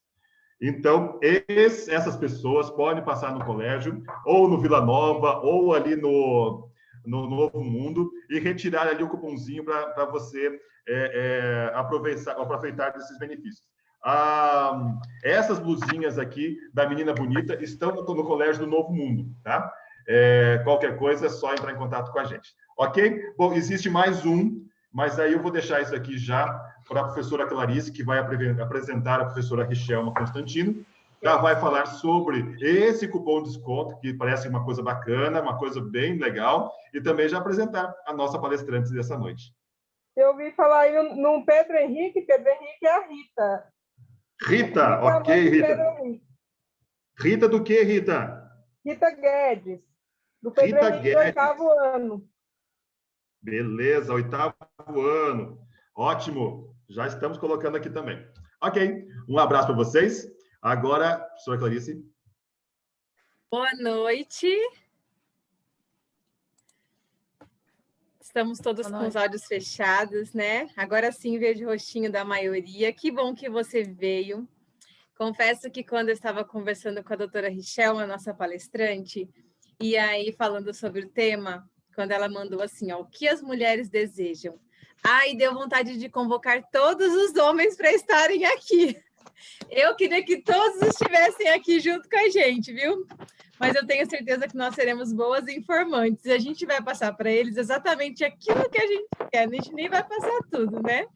Então, essas pessoas podem passar no colégio, ou no Vila Nova, ou ali no Novo Mundo, e retirar ali o cupomzinho para você aproveitar desses benefícios. Essas blusinhas aqui da Menina Bonita estão no colégio do Novo Mundo, tá? Qualquer coisa é só entrar em contato com a gente. Ok? Bom, existe mais um, mas aí eu vou deixar isso aqui já para a professora Clarice, que vai apresentar a professora Richelma Constantino. Ela vai falar sobre esse cupom de desconto, que parece uma coisa bacana, uma coisa bem legal, e também já apresentar a nossa palestrante dessa noite. Eu ouvi falar aí no Pedro Henrique é a Rita. Rita, ok, Rita. Rita do que, Rita? Rita Guedes, do Pedro Rita Henrique, Guedes. do 8º ano. Beleza, 8º ano. Ótimo, já estamos colocando aqui também. Ok, um abraço para vocês. Agora, professora Clarice. Boa noite. Estamos todos com os olhos fechados, né? Agora sim vejo o rostinho da maioria. Que bom que você veio. Confesso que quando eu estava conversando com a doutora Richelma, a nossa palestrante, e aí falando sobre o tema, quando ela mandou assim, ó, o que as mulheres desejam? Ai, deu vontade de convocar todos os homens para estarem aqui. Eu queria que todos estivessem aqui junto com a gente, viu? Mas eu tenho certeza que nós seremos boas informantes. E a gente vai passar para eles exatamente aquilo que a gente quer. A gente nem vai passar tudo, né?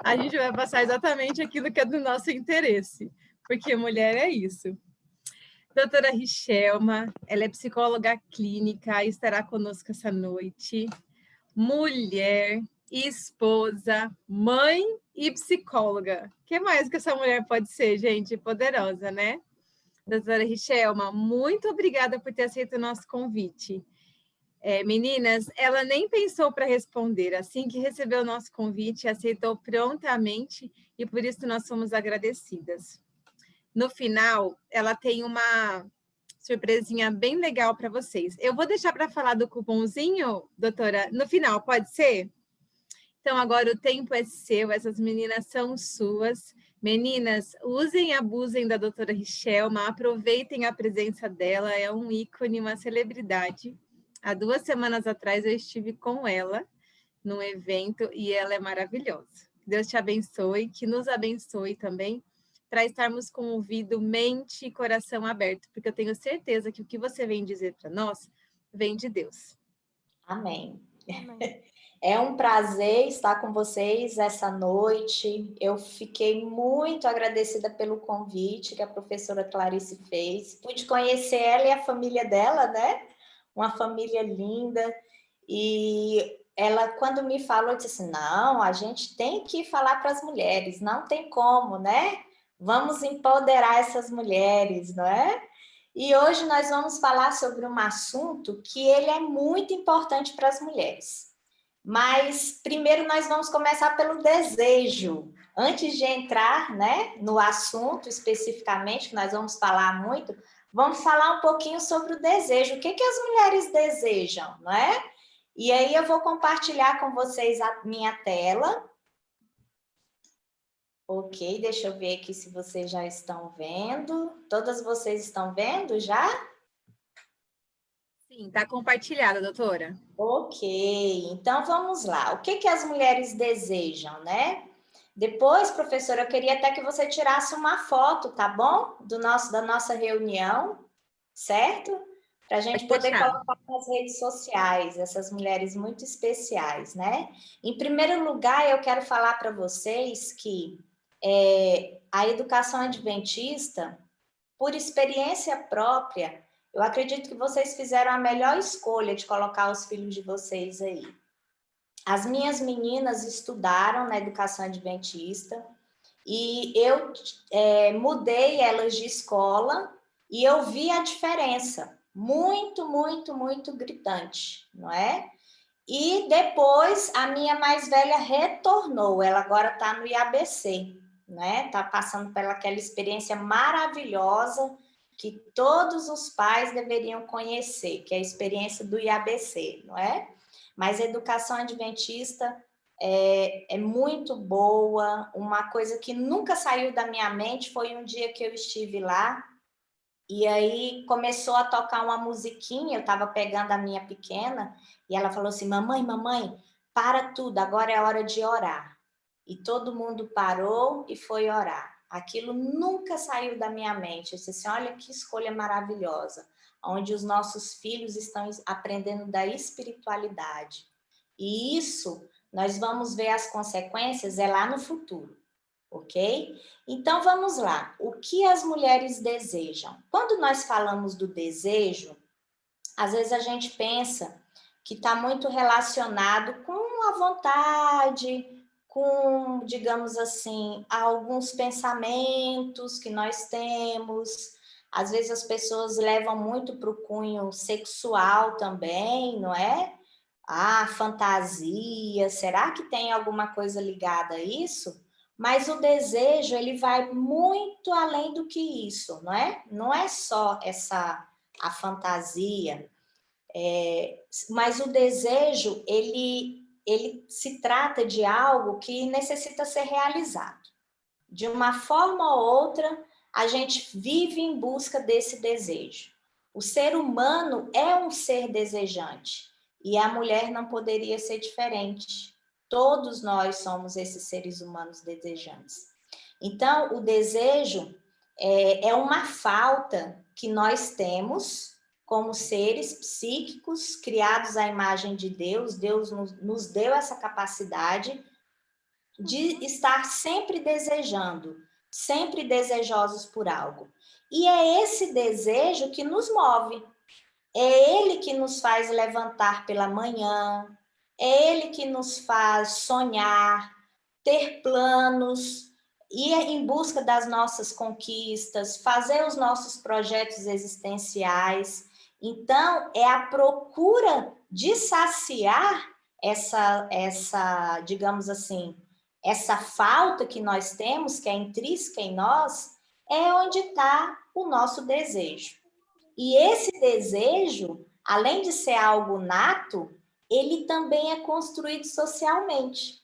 A gente vai passar exatamente aquilo que é do nosso interesse. Porque mulher é isso. Doutora Richelma, ela é psicóloga clínica e estará conosco essa noite. Mulher, esposa, mãe e psicóloga. O que mais que essa mulher pode ser, gente? Poderosa, né? Doutora Richelma, muito obrigada por ter aceito o nosso convite. Meninas, ela nem pensou para responder. Assim que recebeu o nosso convite, aceitou prontamente e por isso nós somos agradecidas. No final, ela tem uma surpresinha bem legal para vocês. Eu vou deixar para falar do cupomzinho, doutora, no final, pode ser? Então, agora o tempo é seu, essas meninas são suas. Meninas, usem e abusem da doutora Richelma, aproveitem a presença dela, é um ícone, uma celebridade. Há 2 semanas atrás eu estive com ela num evento e ela é maravilhosa. Deus te abençoe, que nos abençoe também, para estarmos com o ouvido, mente e coração aberto, porque eu tenho certeza que o que você vem dizer para nós vem de Deus. Amém. É um prazer estar com vocês essa noite. Eu fiquei muito agradecida pelo convite que a professora Clarice fez. Pude conhecer ela e a família dela, né? Uma família linda. E ela, quando me falou, disse assim, não, a gente tem que falar para as mulheres, não tem como, né? Vamos empoderar essas mulheres, não é? E hoje nós vamos falar sobre um assunto que ele é muito importante para as mulheres. Mas primeiro nós vamos começar pelo desejo. Antes de entrar, né, no assunto especificamente, que nós vamos falar muito, vamos falar um pouquinho sobre o desejo. O que as mulheres desejam, não é? E aí eu vou compartilhar com vocês a minha tela. Ok, deixa eu ver aqui se vocês já estão vendo. Todas vocês estão vendo já? Sim, está compartilhada, doutora. Ok, então vamos lá. O que as mulheres desejam, né? Depois, professora, eu queria até que você tirasse uma foto, tá bom? Da nossa reunião, certo? Para a gente poder colocar nas redes sociais, essas mulheres muito especiais, né? Em primeiro lugar, eu quero falar para vocês que a educação adventista, por experiência própria, eu acredito que vocês fizeram a melhor escolha de colocar os filhos de vocês aí. As minhas meninas estudaram na educação adventista e eu mudei elas de escola E eu vi a diferença, muito, muito, muito gritante, não é? E depois a minha mais velha retornou, ela agora está no IABC, né? Está passando pela aquela experiência maravilhosa que todos os pais deveriam conhecer, que é a experiência do IABC, não é? Mas a educação adventista é muito boa. Uma coisa que nunca saiu da minha mente foi um dia que eu estive lá, e aí começou a tocar uma musiquinha, eu estava pegando a minha pequena, e ela falou assim, mamãe, para tudo, agora é hora de orar. E todo mundo parou e foi orar. Aquilo nunca saiu da minha mente. Eu disse assim, olha que escolha maravilhosa, onde os nossos filhos estão aprendendo da espiritualidade. E isso, nós vamos ver as consequências lá no futuro. Ok? Então, vamos lá. O que as mulheres desejam? Quando nós falamos do desejo, às vezes a gente pensa que está muito relacionado com a vontade, com, digamos assim, alguns pensamentos que nós temos. Às vezes as pessoas levam muito para o cunho sexual também, não é? Ah, fantasia, será que tem alguma coisa ligada a isso? Mas o desejo, ele vai muito além do que isso, não é? Não é só a fantasia, mas o desejo, ele se trata de algo que necessita ser realizado. De uma forma ou outra, a gente vive em busca desse desejo. O ser humano é um ser desejante, e a mulher não poderia ser diferente. Todos nós somos esses seres humanos desejantes. Então, o desejo é uma falta que nós temos como seres psíquicos criados à imagem de Deus. Deus nos deu essa capacidade de estar sempre desejando, sempre desejosos por algo. E é esse desejo que nos move. É ele que nos faz levantar pela manhã, é ele que nos faz sonhar, ter planos, ir em busca das nossas conquistas, fazer os nossos projetos existenciais. Então, é a procura de saciar essa, digamos assim, essa falta que nós temos, que é intrínseca em nós, é onde está o nosso desejo. E esse desejo, além de ser algo nato, ele também é construído socialmente.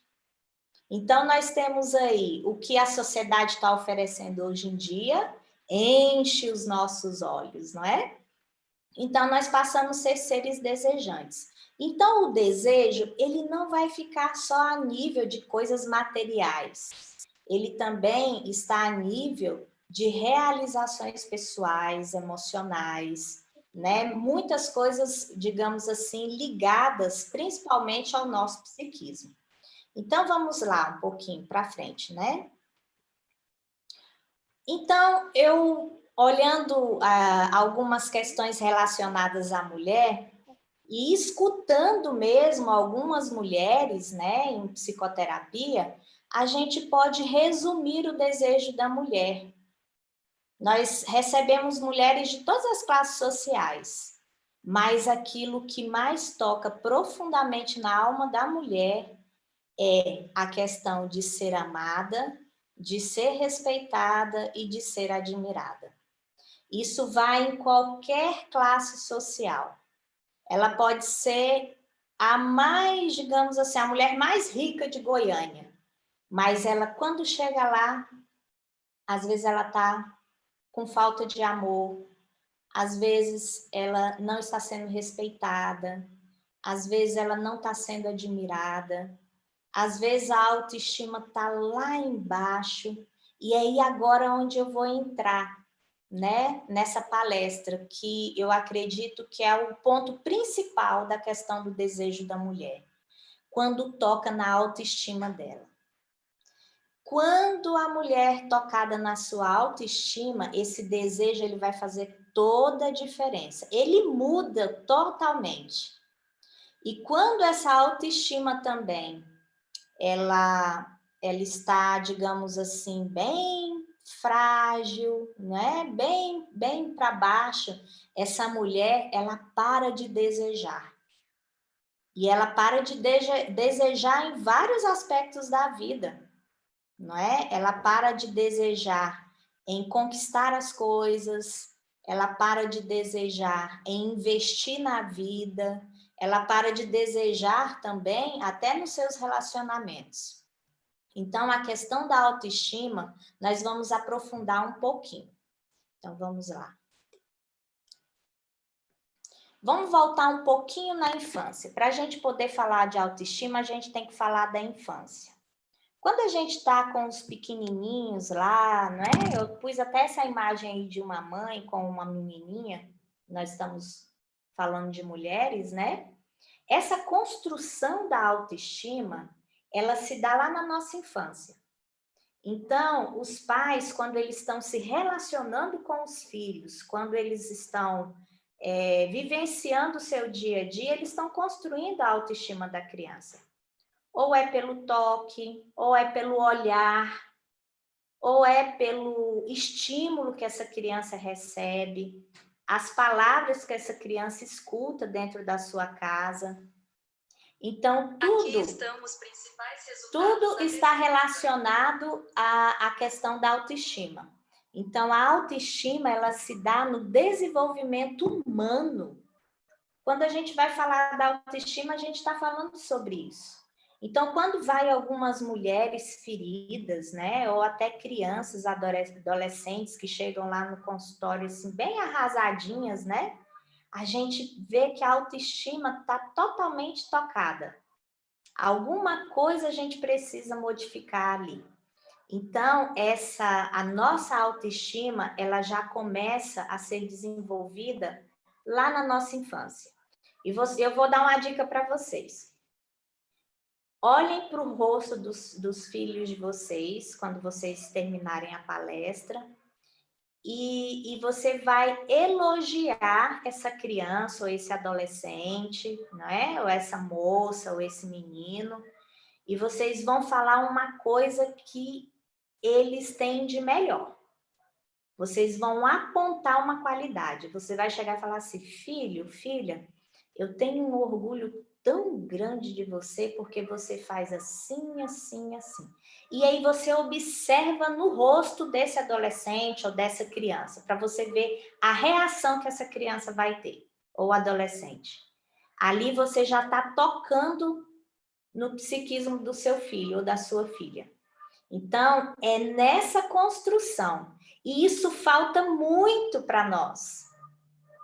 Então, nós temos aí o que a sociedade está oferecendo hoje em dia, enche os nossos olhos, não é? Então, nós passamos a ser seres desejantes. Então, o desejo, ele não vai ficar só a nível de coisas materiais. Ele também está a nível de realizações pessoais, emocionais, né? Muitas coisas, digamos assim, ligadas principalmente ao nosso psiquismo. Então, vamos lá um pouquinho para frente, né? Então, eu, olhando algumas questões relacionadas à mulher e escutando mesmo algumas mulheres, né, em psicoterapia, a gente pode resumir o desejo da mulher. Nós recebemos mulheres de todas as classes sociais, mas aquilo que mais toca profundamente na alma da mulher é a questão de ser amada, de ser respeitada e de ser admirada. Isso vai em qualquer classe social. Ela pode ser a mais, digamos assim, a mulher mais rica de Goiânia, mas ela, quando chega lá, às vezes ela está com falta de amor, às vezes ela não está sendo respeitada, às vezes ela não está sendo admirada, às vezes a autoestima está lá embaixo, e aí agora onde eu vou entrar, né, nessa palestra, que eu acredito que é o ponto principal da questão do desejo da mulher, quando toca na autoestima dela. Quando a mulher tocada na sua autoestima, esse desejo ele vai fazer toda a diferença. Ele muda totalmente. E quando essa autoestima também, ela está, digamos assim, bem frágil, né? Bem para baixo, essa mulher, ela para de desejar. E ela para de desejar em vários aspectos da vida, não é? Ela para de desejar em conquistar as coisas, ela para de desejar em investir na vida, ela para de desejar também até nos seus relacionamentos. Então, a questão da autoestima, nós vamos aprofundar um pouquinho. Então, vamos lá. Vamos voltar um pouquinho na infância. Para a gente poder falar de autoestima, a gente tem que falar da infância. Quando a gente está com os pequenininhos lá, não é? Eu pus até essa imagem aí de uma mãe com uma menininha. Nós estamos falando de mulheres, né? Essa construção da autoestima, ela se dá lá na nossa infância. Então, os pais, quando eles estão se relacionando com os filhos, quando eles estão vivenciando o seu dia a dia, eles estão construindo a autoestima da criança. Ou é pelo toque, ou é pelo olhar, ou é pelo estímulo que essa criança recebe, as palavras que essa criança escuta dentro da sua casa. Então, tudo está relacionado à questão da autoestima. Então, a autoestima, ela se dá no desenvolvimento humano. Quando a gente vai falar da autoestima, a gente está falando sobre isso. Então, quando vai algumas mulheres feridas, né, ou até crianças, adolescentes que chegam lá no consultório assim, bem arrasadinhas, né, a gente vê que a autoestima está totalmente tocada. Alguma coisa a gente precisa modificar ali. Então, a nossa autoestima, ela já começa a ser desenvolvida lá na nossa infância. E eu vou dar uma dica para vocês. Olhem para o rosto dos filhos de vocês, quando vocês terminarem a palestra, e você vai elogiar essa criança ou esse adolescente, não é? Ou essa moça ou esse menino, e vocês vão falar uma coisa que eles têm de melhor. Vocês vão apontar uma qualidade. Você vai chegar e falar assim, filho, filha, eu tenho um orgulho tão grande de você porque você faz assim, assim, assim. E aí você observa no rosto desse adolescente ou dessa criança, para você ver a reação que essa criança vai ter, ou adolescente. Ali você já está tocando no psiquismo do seu filho ou da sua filha. Então, é nessa construção. E isso falta muito para nós,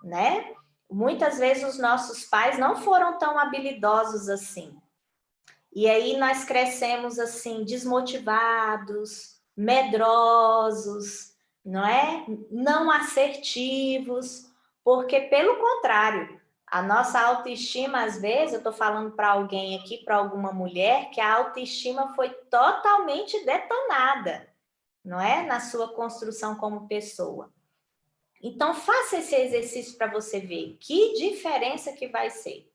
né? Muitas vezes os nossos pais não foram tão habilidosos assim. E aí nós crescemos assim, desmotivados, medrosos, não é? Não assertivos, porque pelo contrário, a nossa autoestima, às vezes, eu estou falando para alguém aqui, para alguma mulher, que a autoestima foi totalmente detonada, não é? Na sua construção como pessoa. Então, faça esse exercício para você ver que diferença que vai ser.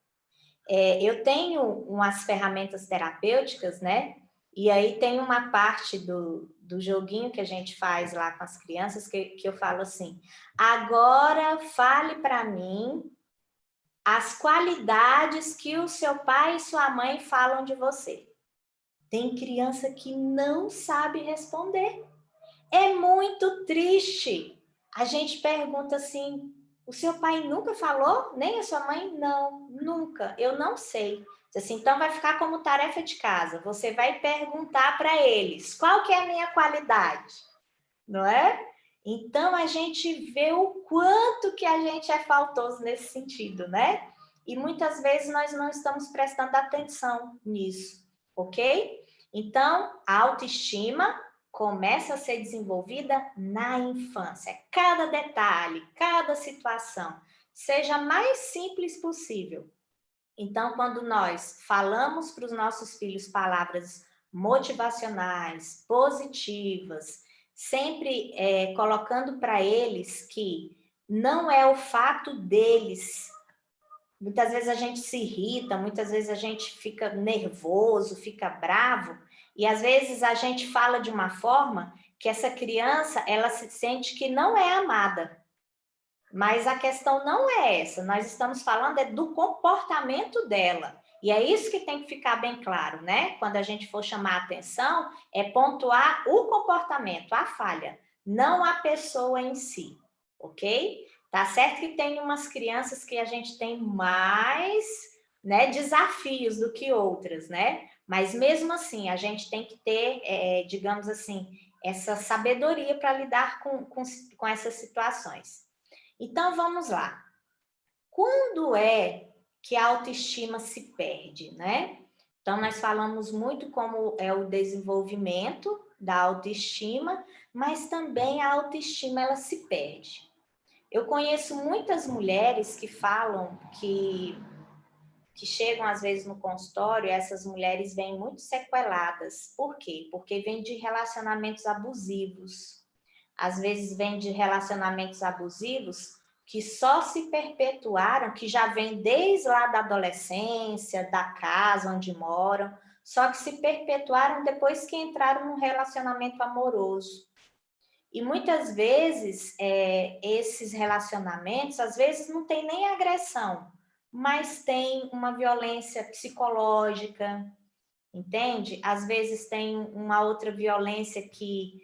Eu tenho umas ferramentas terapêuticas, né? E aí tem uma parte do joguinho que a gente faz lá com as crianças que eu falo assim, agora fale para mim as qualidades que o seu pai e sua mãe falam de você. Tem criança que não sabe responder. É muito triste. A gente pergunta assim, o seu pai nunca falou? Nem a sua mãe? Não, nunca. Eu não sei. Assim, então vai ficar como tarefa de casa. Você vai perguntar para eles, qual que é a minha qualidade? Não é? Então, a gente vê o quanto que a gente é faltoso nesse sentido, né? E muitas vezes nós não estamos prestando atenção nisso, ok? Então, a autoestima começa a ser desenvolvida na infância. Cada detalhe, cada situação, seja mais simples possível. Então, quando nós falamos para os nossos filhos palavras motivacionais, positivas, sempre colocando para eles que não é o fato deles. Muitas vezes a gente se irrita, muitas vezes a gente fica nervoso, fica bravo, e às vezes a gente fala de uma forma que essa criança, ela se sente que não é amada. Mas a questão não é essa, nós estamos falando do comportamento dela. E é isso que tem que ficar bem claro, né? Quando a gente for chamar a atenção, é pontuar o comportamento, a falha, não a pessoa em si, ok? Tá certo que tem umas crianças que a gente tem mais, né, desafios do que outras, né? Mas mesmo assim, a gente tem que ter, digamos assim, essa sabedoria para lidar com essas situações. Então, vamos lá. Quando é que a autoestima se perde, né? Então, nós falamos muito como é o desenvolvimento da autoestima, mas também a autoestima, ela se perde. Eu conheço muitas mulheres que falam que chegam, às vezes, no consultório, e essas mulheres vêm muito sequeladas. Por quê? Porque vêm de relacionamentos abusivos. Às vezes, vêm de relacionamentos abusivos que só se perpetuaram, que já vem desde lá da adolescência, da casa onde moram, só que se perpetuaram depois que entraram num relacionamento amoroso. E muitas vezes, esses relacionamentos, às vezes não tem nem agressão, mas tem uma violência psicológica, entende? Às vezes tem uma outra violência que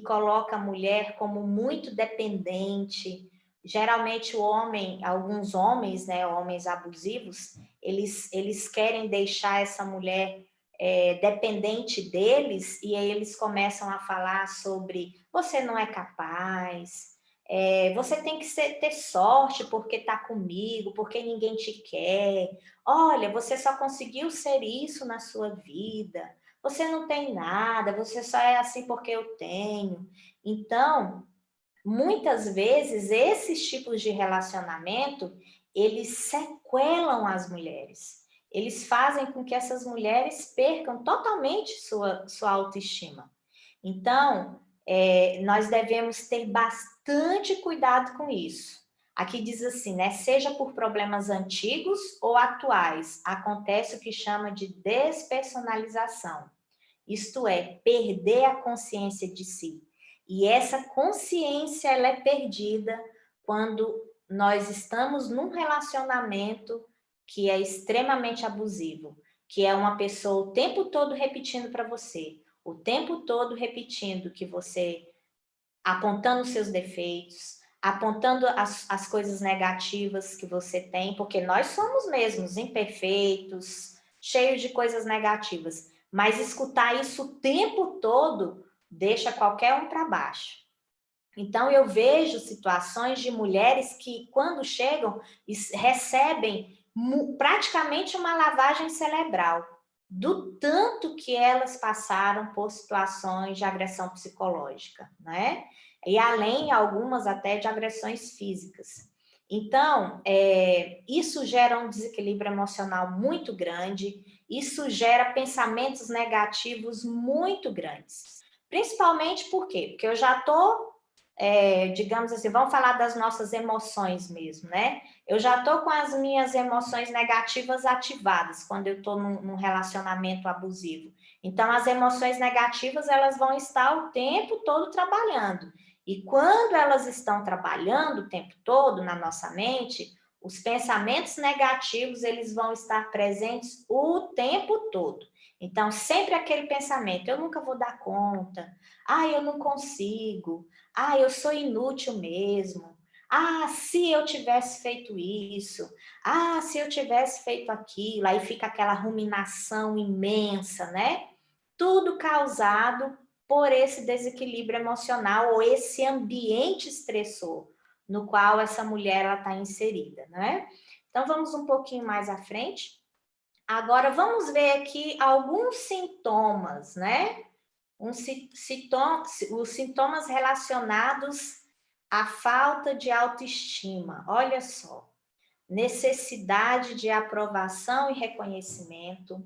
coloca a mulher como muito dependente. Geralmente o homem, alguns homens, né, homens abusivos, eles querem deixar essa mulher dependente deles, e aí eles começam a falar sobre você não é capaz, você tem que ter sorte porque está comigo, porque ninguém te quer, olha, você só conseguiu ser isso na sua vida, você não tem nada, você só é assim porque eu tenho. Então, muitas vezes, esses tipos de relacionamento, eles sequelam as mulheres. Eles fazem com que essas mulheres percam totalmente sua autoestima. Então, nós devemos ter bastante cuidado com isso. Aqui diz assim, né? Seja por problemas antigos ou atuais, acontece o que chama de despersonalização. Isto é, perder a consciência de si. E essa consciência, ela é perdida quando nós estamos num relacionamento que é extremamente abusivo, que é uma pessoa o tempo todo repetindo para você, o tempo todo repetindo que você, apontando os seus defeitos, apontando as coisas negativas que você tem, porque nós somos mesmos imperfeitos, cheios de coisas negativas, mas escutar isso o tempo todo deixa qualquer um para baixo. Então, eu vejo situações de mulheres que, quando chegam, recebem praticamente uma lavagem cerebral, do tanto que elas passaram por situações de agressão psicológica, né? E além, algumas até de agressões físicas. Então, isso gera um desequilíbrio emocional muito grande, isso gera pensamentos negativos muito grandes. Principalmente por quê? Porque eu já estou, digamos assim, vamos falar das nossas emoções mesmo, né? Eu já estou com as minhas emoções negativas ativadas quando eu estou num relacionamento abusivo. Então, as emoções negativas, elas vão estar o tempo todo trabalhando. E quando elas estão trabalhando o tempo todo na nossa mente, os pensamentos negativos, eles vão estar presentes o tempo todo. Então, sempre aquele pensamento, eu nunca vou dar conta, eu não consigo, eu sou inútil mesmo, se eu tivesse feito isso, se eu tivesse feito aquilo, aí fica aquela ruminação imensa, né? Tudo causado por esse desequilíbrio emocional ou esse ambiente estressor no qual essa mulher está inserida, né? Então, vamos um pouquinho mais à frente. Agora, vamos ver aqui alguns sintomas, né? Os sintomas relacionados à falta de autoestima. Olha só. Necessidade de aprovação e reconhecimento.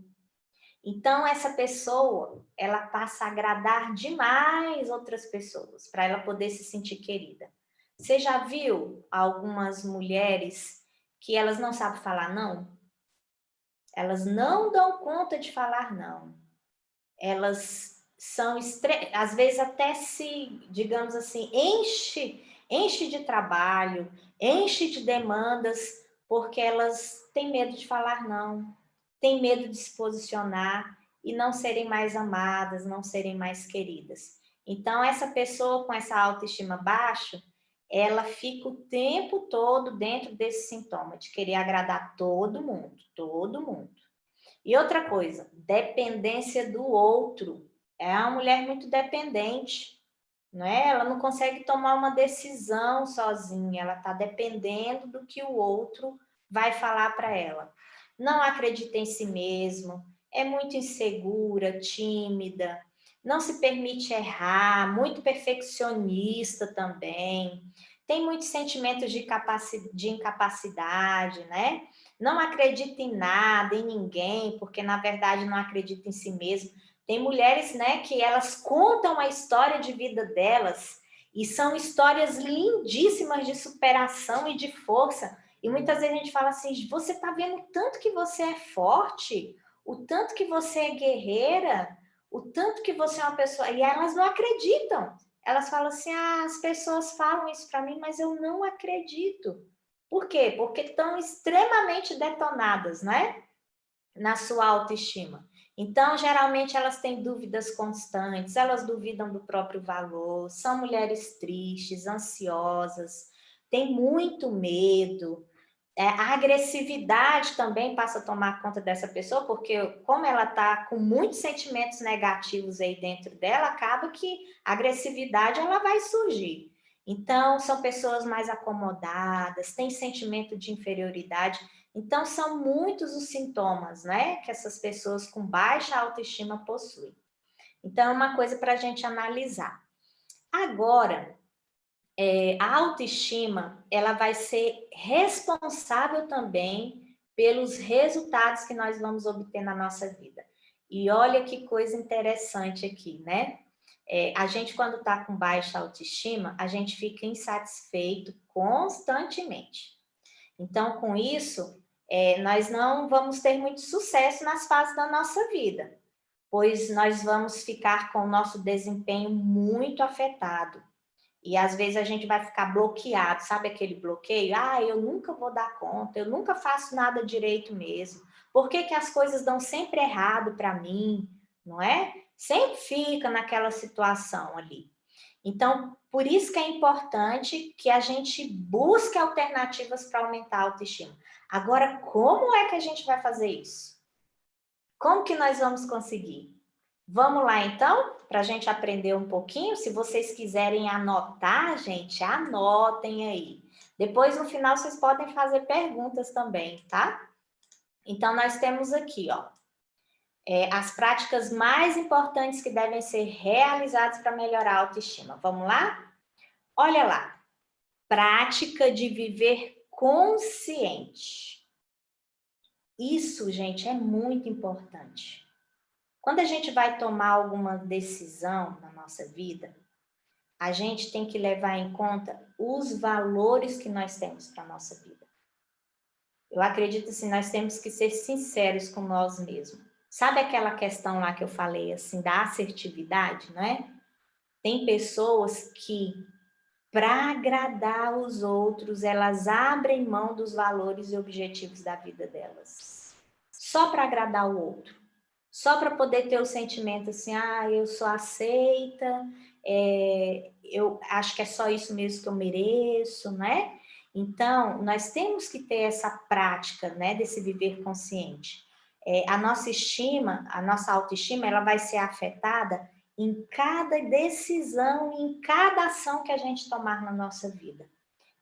Então, essa pessoa, ela passa a agradar demais outras pessoas, para ela poder se sentir querida. Você já viu algumas mulheres que elas não sabem falar não? Elas não dão conta de falar não. Elas às vezes até se, digamos assim, enche de trabalho, enche de demandas, porque elas têm medo de falar não, têm medo de se posicionar e não serem mais amadas, não serem mais queridas. Então, essa pessoa com essa autoestima baixa, ela fica o tempo todo dentro desse sintoma de querer agradar todo mundo, todo mundo. E outra coisa, dependência do outro. É uma mulher muito dependente, não é? Ela não consegue tomar uma decisão sozinha, ela está dependendo do que o outro vai falar para ela. Não acredita em si mesmo, é muito insegura, tímida, não se permite errar, muito perfeccionista também, tem muitos sentimentos de incapacidade, né? Não acredita em nada, em ninguém, porque na verdade não acredita em si mesmo. Tem mulheres, né, que elas contam a história de vida delas e são histórias lindíssimas de superação e de força. E muitas vezes a gente fala assim, você está vendo o tanto que você é forte, o tanto que você é guerreira, o tanto que você é uma pessoa... E elas não acreditam. Elas falam assim, as pessoas falam isso para mim, mas eu não acredito. Por quê? Porque estão extremamente detonadas, né? Na sua autoestima. Então, geralmente, elas têm dúvidas constantes, elas duvidam do próprio valor, são mulheres tristes, ansiosas, têm muito medo. A agressividade também passa a tomar conta dessa pessoa, porque como ela está com muitos sentimentos negativos aí dentro dela, acaba que a agressividade ela vai surgir. Então, são pessoas mais acomodadas, têm sentimento de inferioridade. Então, são muitos os sintomas, né, que essas pessoas com baixa autoestima possuem. Então, é uma coisa para a gente analisar. Agora, a autoestima, ela vai ser responsável também pelos resultados que nós vamos obter na nossa vida. E olha que coisa interessante aqui, né? A gente, quando está com baixa autoestima, a gente fica insatisfeito constantemente. Então, com isso, nós não vamos ter muito sucesso nas fases da nossa vida, pois nós vamos ficar com o nosso desempenho muito afetado. E às vezes a gente vai ficar bloqueado, sabe aquele bloqueio? Eu nunca vou dar conta, eu nunca faço nada direito mesmo. Por que que as coisas dão sempre errado para mim, não é? Sempre fica naquela situação ali. Então, por isso que é importante que a gente busque alternativas para aumentar a autoestima. Agora, como é que a gente vai fazer isso? Como que nós vamos conseguir? Vamos lá, então, para a gente aprender um pouquinho. Se vocês quiserem anotar, gente, anotem aí. Depois, no final, vocês podem fazer perguntas também, tá? Então, nós temos aqui, ó, as práticas mais importantes que devem ser realizadas para melhorar a autoestima. Vamos lá? Olha lá. Prática de viver consciente. Isso, gente, é muito importante. Quando a gente vai tomar alguma decisão na nossa vida, a gente tem que levar em conta os valores que nós temos para a nossa vida. Eu acredito assim, nós temos que ser sinceros com nós mesmos. Sabe aquela questão lá que eu falei, assim, da assertividade, não é? Tem pessoas que, para agradar os outros, elas abrem mão dos valores e objetivos da vida delas. Só para agradar o outro. Só para poder ter o sentimento assim, eu sou aceita, eu acho que é só isso mesmo que eu mereço, né? Então, nós temos que ter essa prática, né, desse viver consciente. A nossa estima, a nossa autoestima, ela vai ser afetada em cada decisão, em cada ação que a gente tomar na nossa vida.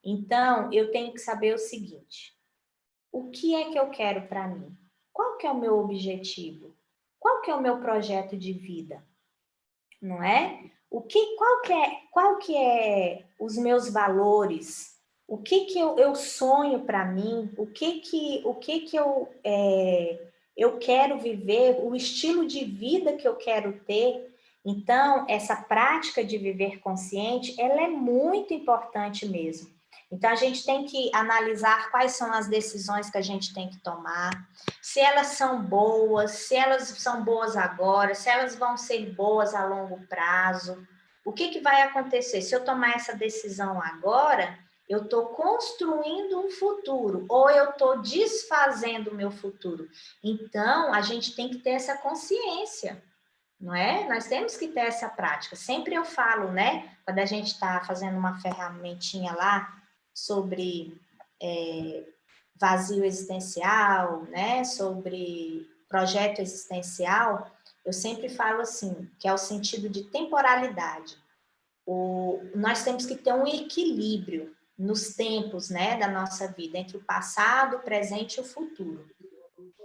Então, eu tenho que saber o seguinte, o que é que eu quero para mim? Qual que é o meu objetivo? Qual que é o meu projeto de vida? Não é? Qual que é os meus valores? O que eu sonho para mim? O que eu quero viver? O estilo de vida que eu quero ter? Então, essa prática de viver consciente, ela é muito importante mesmo. Então, a gente tem que analisar quais são as decisões que a gente tem que tomar, se elas são boas agora, se elas vão ser boas a longo prazo. O que vai acontecer? Se eu tomar essa decisão agora, eu estou construindo um futuro, ou eu estou desfazendo o meu futuro. Então, a gente tem que ter essa consciência, não é? Nós temos que ter essa prática. Sempre eu falo, né? Quando a gente está fazendo uma ferramentinha lá sobre vazio existencial, né? Sobre projeto existencial, eu sempre falo assim, que é o sentido de temporalidade. Nós temos que ter um equilíbrio nos tempos, né, da nossa vida, entre o passado, o presente e o futuro.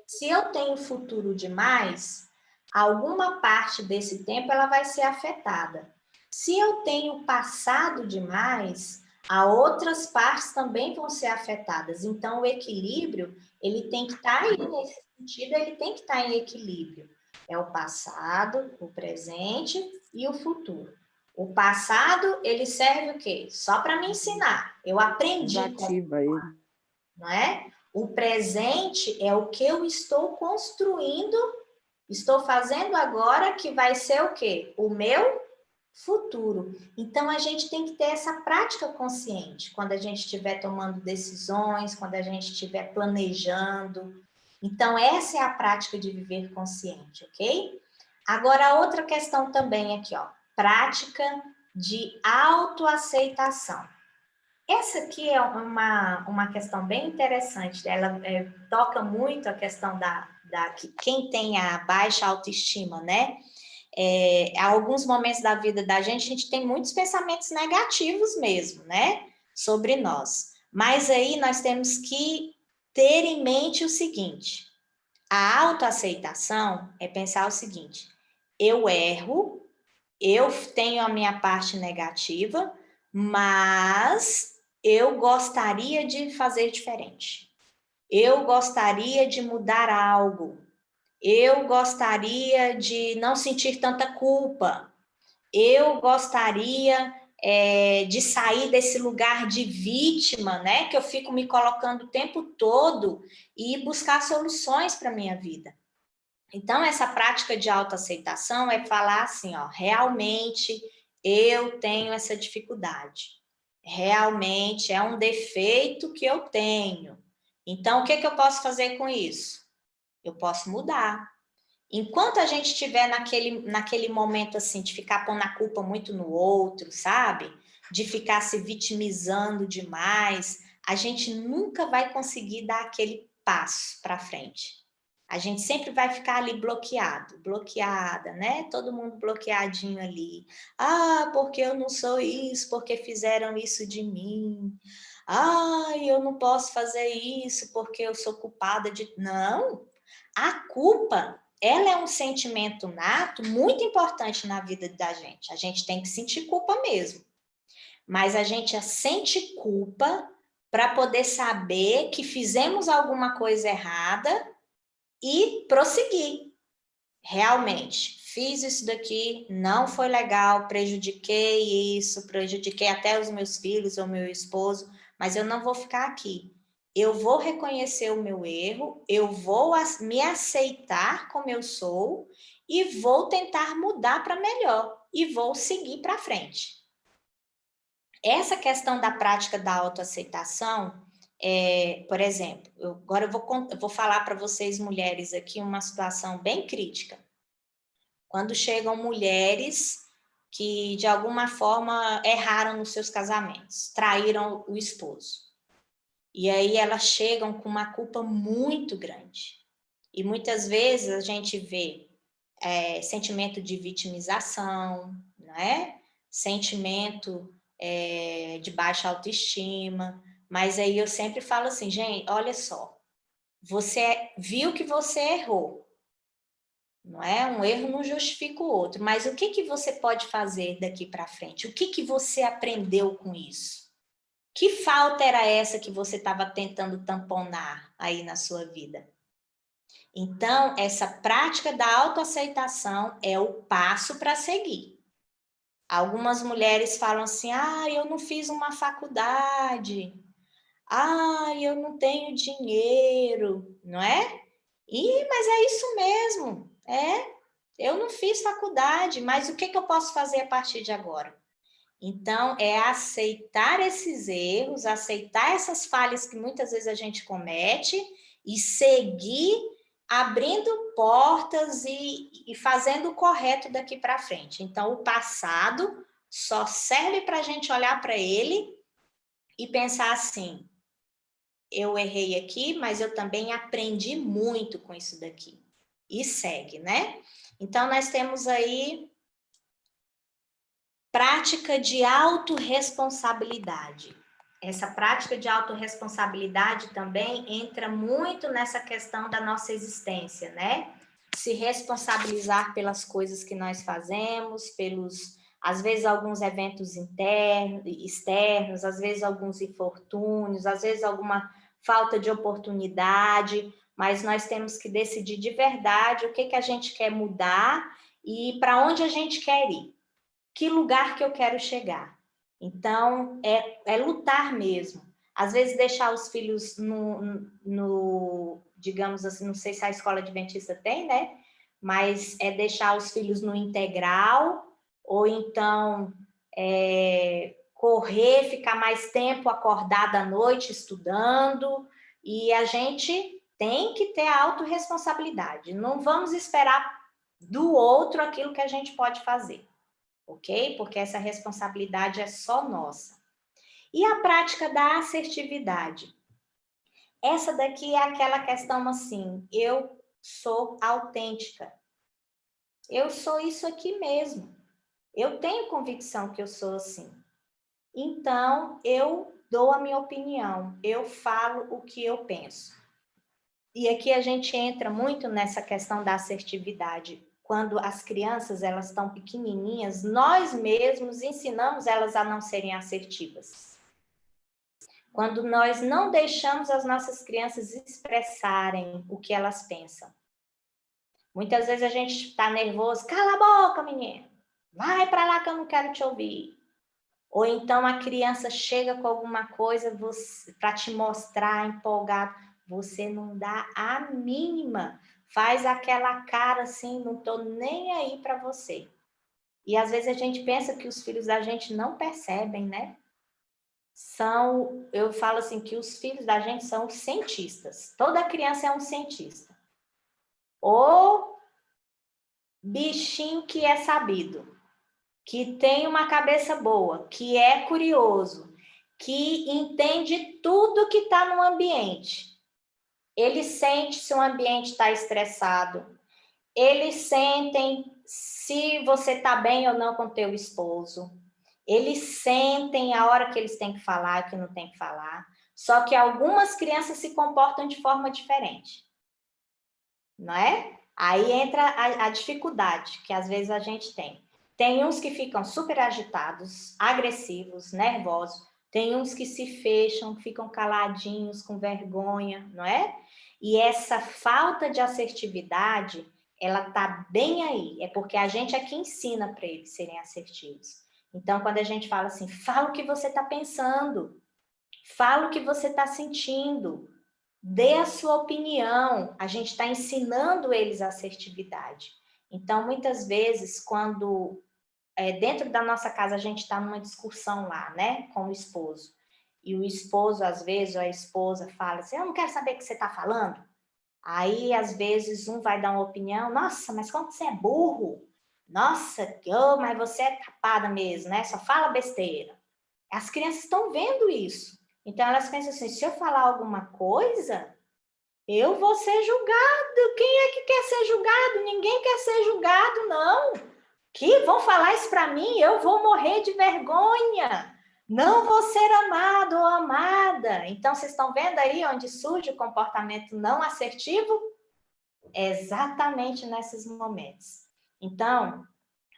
Se eu tenho futuro demais, alguma parte desse tempo ela vai ser afetada. Se eu tenho passado demais, outras partes também vão ser afetadas. Então, o equilíbrio, ele tem que estar aí nesse sentido, ele tem que estar em equilíbrio. É o passado, o presente e o futuro. O passado, ele serve o quê? Só para me ensinar. Eu aprendi. Ativa ele. Não é? O presente é o que eu estou construindo, estou fazendo agora, que vai ser o quê? O meu futuro. Então, a gente tem que ter essa prática consciente, quando a gente estiver tomando decisões, quando a gente estiver planejando. Então, essa é a prática de viver consciente, ok? Agora, outra questão também aqui, ó. Prática de autoaceitação. Essa aqui é uma questão bem interessante, ela toca muito a questão da quem tem a baixa autoestima, né? Há alguns momentos da vida da gente, a gente tem muitos pensamentos negativos mesmo, né? Sobre nós. Mas aí nós temos que ter em mente o seguinte, a autoaceitação é pensar o seguinte, eu erro, eu tenho a minha parte negativa, mas eu gostaria de fazer diferente. Eu gostaria de mudar algo. Eu gostaria de não sentir tanta culpa. Eu gostaria de sair desse lugar de vítima, né? Que eu fico me colocando o tempo todo e buscar soluções para a minha vida. Então, essa prática de autoaceitação é falar assim, ó, realmente eu tenho essa dificuldade. Realmente é um defeito que eu tenho. Então, o que eu posso fazer com isso? Eu posso mudar. Enquanto a gente estiver naquele momento assim, de ficar pondo a culpa muito no outro, sabe? De ficar se vitimizando demais, a gente nunca vai conseguir dar aquele passo para frente. A gente sempre vai ficar ali bloqueada, né? Todo mundo bloqueadinho ali. Ah, porque eu não sou isso, porque fizeram isso de mim. Ah, eu não posso fazer isso porque eu sou culpada de... Não, a culpa, ela é um sentimento nato muito importante na vida da gente. A gente tem que sentir culpa mesmo. Mas a gente sente culpa para poder saber que fizemos alguma coisa errada e prosseguir. Realmente, fiz isso daqui, não foi legal, prejudiquei isso, prejudiquei até os meus filhos ou meu esposo, mas eu não vou ficar aqui. Eu vou reconhecer o meu erro, eu vou me aceitar como eu sou e vou tentar mudar para melhor e vou seguir para frente. Essa questão da prática da autoaceitação, por exemplo, agora eu vou falar para vocês mulheres aqui uma situação bem crítica. Quando chegam mulheres que de alguma forma erraram nos seus casamentos, traíram o esposo. E aí elas chegam com uma culpa muito grande. E muitas vezes a gente vê sentimento de vitimização, né? Sentimento de baixa autoestima. Mas aí eu sempre falo assim, gente, olha só, você viu que você errou, não é? Um erro não justifica o outro, mas o que você pode fazer daqui para frente? O que você aprendeu com isso? Que falta era essa que você estava tentando tamponar aí na sua vida? Então, essa prática da autoaceitação é o passo para seguir. Algumas mulheres falam assim, eu não fiz uma faculdade, eu não tenho dinheiro, não é? Mas é isso mesmo, eu não fiz faculdade, mas o que eu posso fazer a partir de agora? Então, é aceitar esses erros, aceitar essas falhas que muitas vezes a gente comete e seguir abrindo portas e fazendo o correto daqui para frente. Então, o passado só serve para a gente olhar para ele e pensar assim, eu errei aqui, mas eu também aprendi muito com isso daqui. E segue, né? Então, nós temos aí prática de autorresponsabilidade. Essa prática de autorresponsabilidade também entra muito nessa questão da nossa existência, né? Se responsabilizar pelas coisas que nós fazemos, às vezes, alguns eventos externos, às vezes, alguns infortúnios, às vezes, alguma falta de oportunidade, mas nós temos que decidir de verdade o que a gente quer mudar e para onde a gente quer ir. Que lugar que eu quero chegar? Então, é lutar mesmo. Às vezes, deixar os filhos digamos assim, não sei se a escola adventista tem, né? Mas é deixar os filhos no integral, ou então correr, ficar mais tempo acordada à noite estudando, e a gente tem que ter a autorresponsabilidade. Não vamos esperar do outro aquilo que a gente pode fazer. Ok? Porque essa responsabilidade é só nossa. E a prática da assertividade? Essa daqui é aquela questão assim, eu sou autêntica. Eu sou isso aqui mesmo. Eu tenho convicção que eu sou assim. Então, eu dou a minha opinião, eu falo o que eu penso. E aqui a gente entra muito nessa questão da assertividade. Quando as crianças elas estão pequenininhas, nós mesmos ensinamos elas a não serem assertivas. Quando nós não deixamos as nossas crianças expressarem o que elas pensam. Muitas vezes a gente está nervoso, cala a boca, menino, vai para lá que eu não quero te ouvir. Ou então a criança chega com alguma coisa para te mostrar empolgado, você não dá a mínima. Faz aquela cara assim, não tô nem aí para você. E às vezes a gente pensa que os filhos da gente não percebem, né? Eu falo assim, que os filhos da gente são cientistas. Toda criança é um cientista. O bichinho que é sabido, que tem uma cabeça boa, que é curioso, que entende tudo que está no ambiente. Eles sentem se o ambiente está estressado. Eles sentem se você está bem ou não com o teu esposo. Eles sentem a hora que eles têm que falar e que não tem que falar. Só que algumas crianças se comportam de forma diferente. Não é? Aí entra a dificuldade que às vezes a gente tem. Tem uns que ficam super agitados, agressivos, nervosos. Tem uns que se fecham, ficam caladinhos, com vergonha, não é? E essa falta de assertividade, ela tá bem aí. É porque a gente é que ensina para eles serem assertivos. Então, quando a gente fala assim, fala o que você está pensando, fala o que você está sentindo, dê a sua opinião. A gente está ensinando eles a assertividade. Então, muitas vezes, quando dentro da nossa casa a gente está numa discussão lá, né, com o esposo, e o esposo, às vezes, ou a esposa fala assim, eu não quero saber o que você está falando. Aí, às vezes, um vai dar uma opinião, nossa, mas como você é burro? Nossa, mas você é tapada mesmo, né? Só fala besteira. As crianças estão vendo isso. Então, elas pensam assim, se eu falar alguma coisa, eu vou ser julgado. Quem é que quer ser julgado? Ninguém quer ser julgado, não. Que vão falar isso para mim? Eu vou morrer de vergonha. Não vou ser amado ou amada. Então, vocês estão vendo aí onde surge o comportamento não assertivo? É exatamente nesses momentos. Então,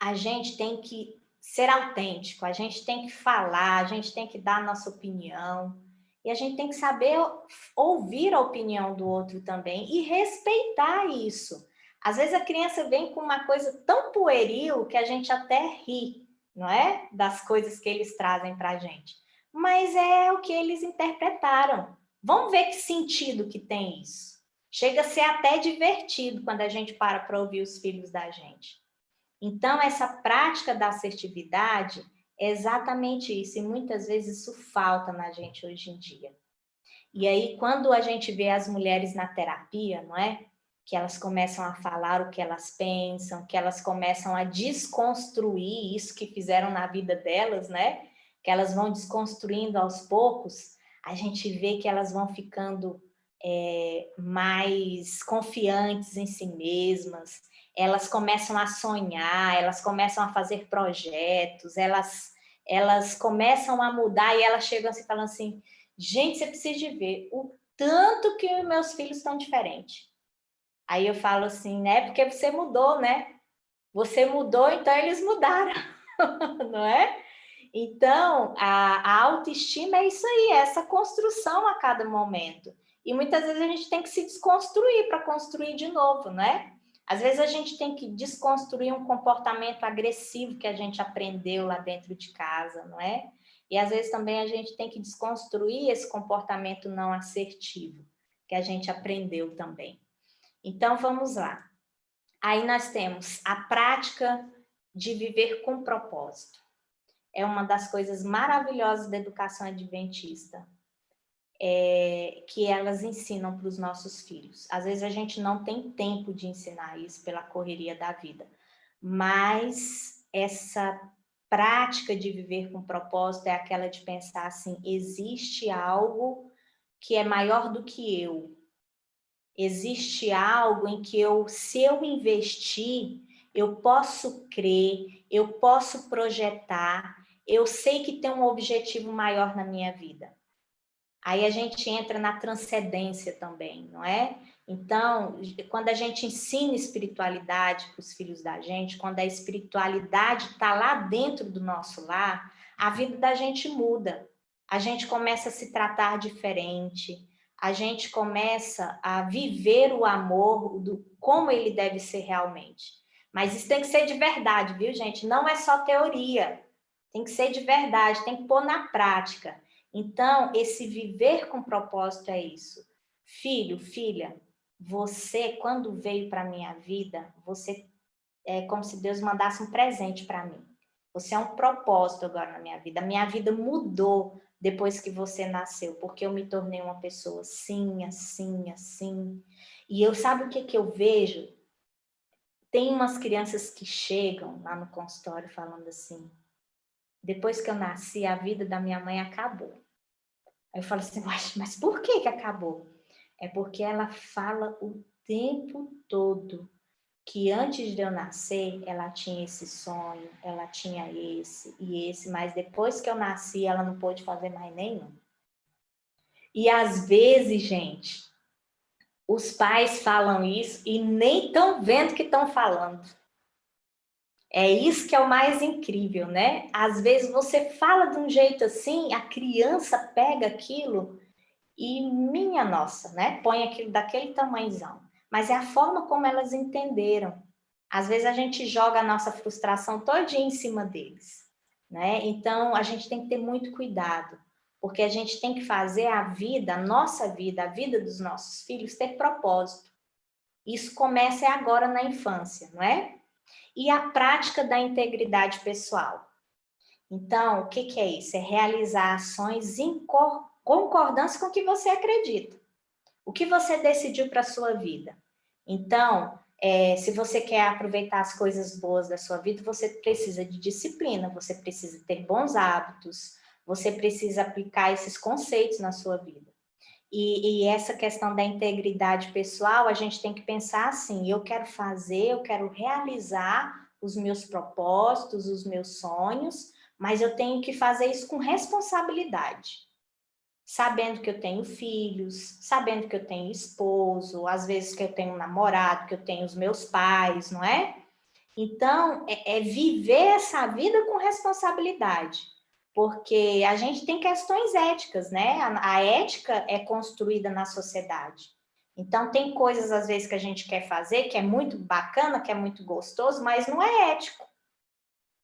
a gente tem que ser autêntico, a gente tem que falar, a gente tem que dar a nossa opinião, e a gente tem que saber ouvir a opinião do outro também e respeitar isso. Às vezes a criança vem com uma coisa tão pueril que a gente até ri, não é? Das coisas que eles trazem para a gente. Mas é o que eles interpretaram. Vamos ver que sentido que tem isso. Chega a ser até divertido quando a gente para ouvir os filhos da gente. Então, essa prática da assertividade é exatamente isso. E muitas vezes isso falta na gente hoje em dia. E aí, quando a gente vê as mulheres na terapia, não é? Que elas começam a falar o que elas pensam, que elas começam a desconstruir isso que fizeram na vida delas, né? Que elas vão desconstruindo aos poucos, a gente vê que elas vão ficando mais confiantes em si mesmas, elas começam a sonhar, elas começam a fazer projetos, elas começam a mudar e elas chegam assim falando assim, gente, você precisa de ver o tanto que meus filhos estão diferentes. Aí eu falo assim, né? Porque você mudou, né? Você mudou, então eles mudaram, não é? Então, a autoestima é isso aí, é essa construção a cada momento. E muitas vezes a gente tem que se desconstruir para construir de novo, não é? Às vezes a gente tem que desconstruir um comportamento agressivo que a gente aprendeu lá dentro de casa, não é? E às vezes também a gente tem que desconstruir esse comportamento não assertivo que a gente aprendeu também. Então, vamos lá. Aí nós temos a prática de viver com propósito. É uma das coisas maravilhosas da educação adventista, que elas ensinam para os nossos filhos. Às vezes a gente não tem tempo de ensinar isso pela correria da vida, mas essa prática de viver com propósito é aquela de pensar assim, existe algo que é maior do que eu. Existe algo em que se eu investir, eu posso crer, eu posso projetar, eu sei que tem um objetivo maior na minha vida. Aí a gente entra na transcendência também, não é? Então, quando a gente ensina espiritualidade para os filhos da gente, quando a espiritualidade está lá dentro do nosso lar, a vida da gente muda. A gente começa a se tratar diferente, a gente começa a viver o amor como ele deve ser realmente. Mas isso tem que ser de verdade, viu, gente? Não é só teoria. Tem que ser de verdade, tem que pôr na prática. Então, esse viver com propósito é isso. Filho, filha, você, quando veio para a minha vida, você é como se Deus mandasse um presente para mim. Você é um propósito agora na minha vida. A minha vida mudou depois que você nasceu, porque eu me tornei uma pessoa assim, assim, assim. E sabe o que eu vejo? Tem umas crianças que chegam lá no consultório falando assim, depois que eu nasci, a vida da minha mãe acabou. Aí eu falo assim, mas por que acabou? É porque ela fala o tempo todo que antes de eu nascer, ela tinha esse sonho, ela tinha esse e esse, mas depois que eu nasci, ela não pôde fazer mais nenhum. E às vezes, gente, os pais falam isso e nem estão vendo que estão falando. É isso que é o mais incrível, né? Às vezes você fala de um jeito assim, a criança pega aquilo e, minha nossa, né? Põe aquilo daquele tamanhozão. Mas é a forma como elas entenderam. Às vezes a gente joga a nossa frustração todinha em cima deles, né? Então, a gente tem que ter muito cuidado, porque a gente tem que fazer a vida, a nossa vida, a vida dos nossos filhos ter propósito. Isso começa agora na infância, não é? E a prática da integridade pessoal. Então, o que é isso? É realizar ações em concordância com o que você acredita. O que você decidiu para a sua vida. Então, se você quer aproveitar as coisas boas da sua vida, você precisa de disciplina, você precisa ter bons hábitos, você precisa aplicar esses conceitos na sua vida. E essa questão da integridade pessoal, a gente tem que pensar assim, eu quero realizar os meus propósitos, os meus sonhos, mas eu tenho que fazer isso com responsabilidade. Sabendo que eu tenho filhos, sabendo que eu tenho esposo, às vezes que eu tenho um namorado, que eu tenho os meus pais, não é? Então, é viver essa vida com responsabilidade. Porque a gente tem questões éticas, né? A ética é construída na sociedade. Então, tem coisas, às vezes, que a gente quer fazer, que é muito bacana, que é muito gostoso, mas não é ético.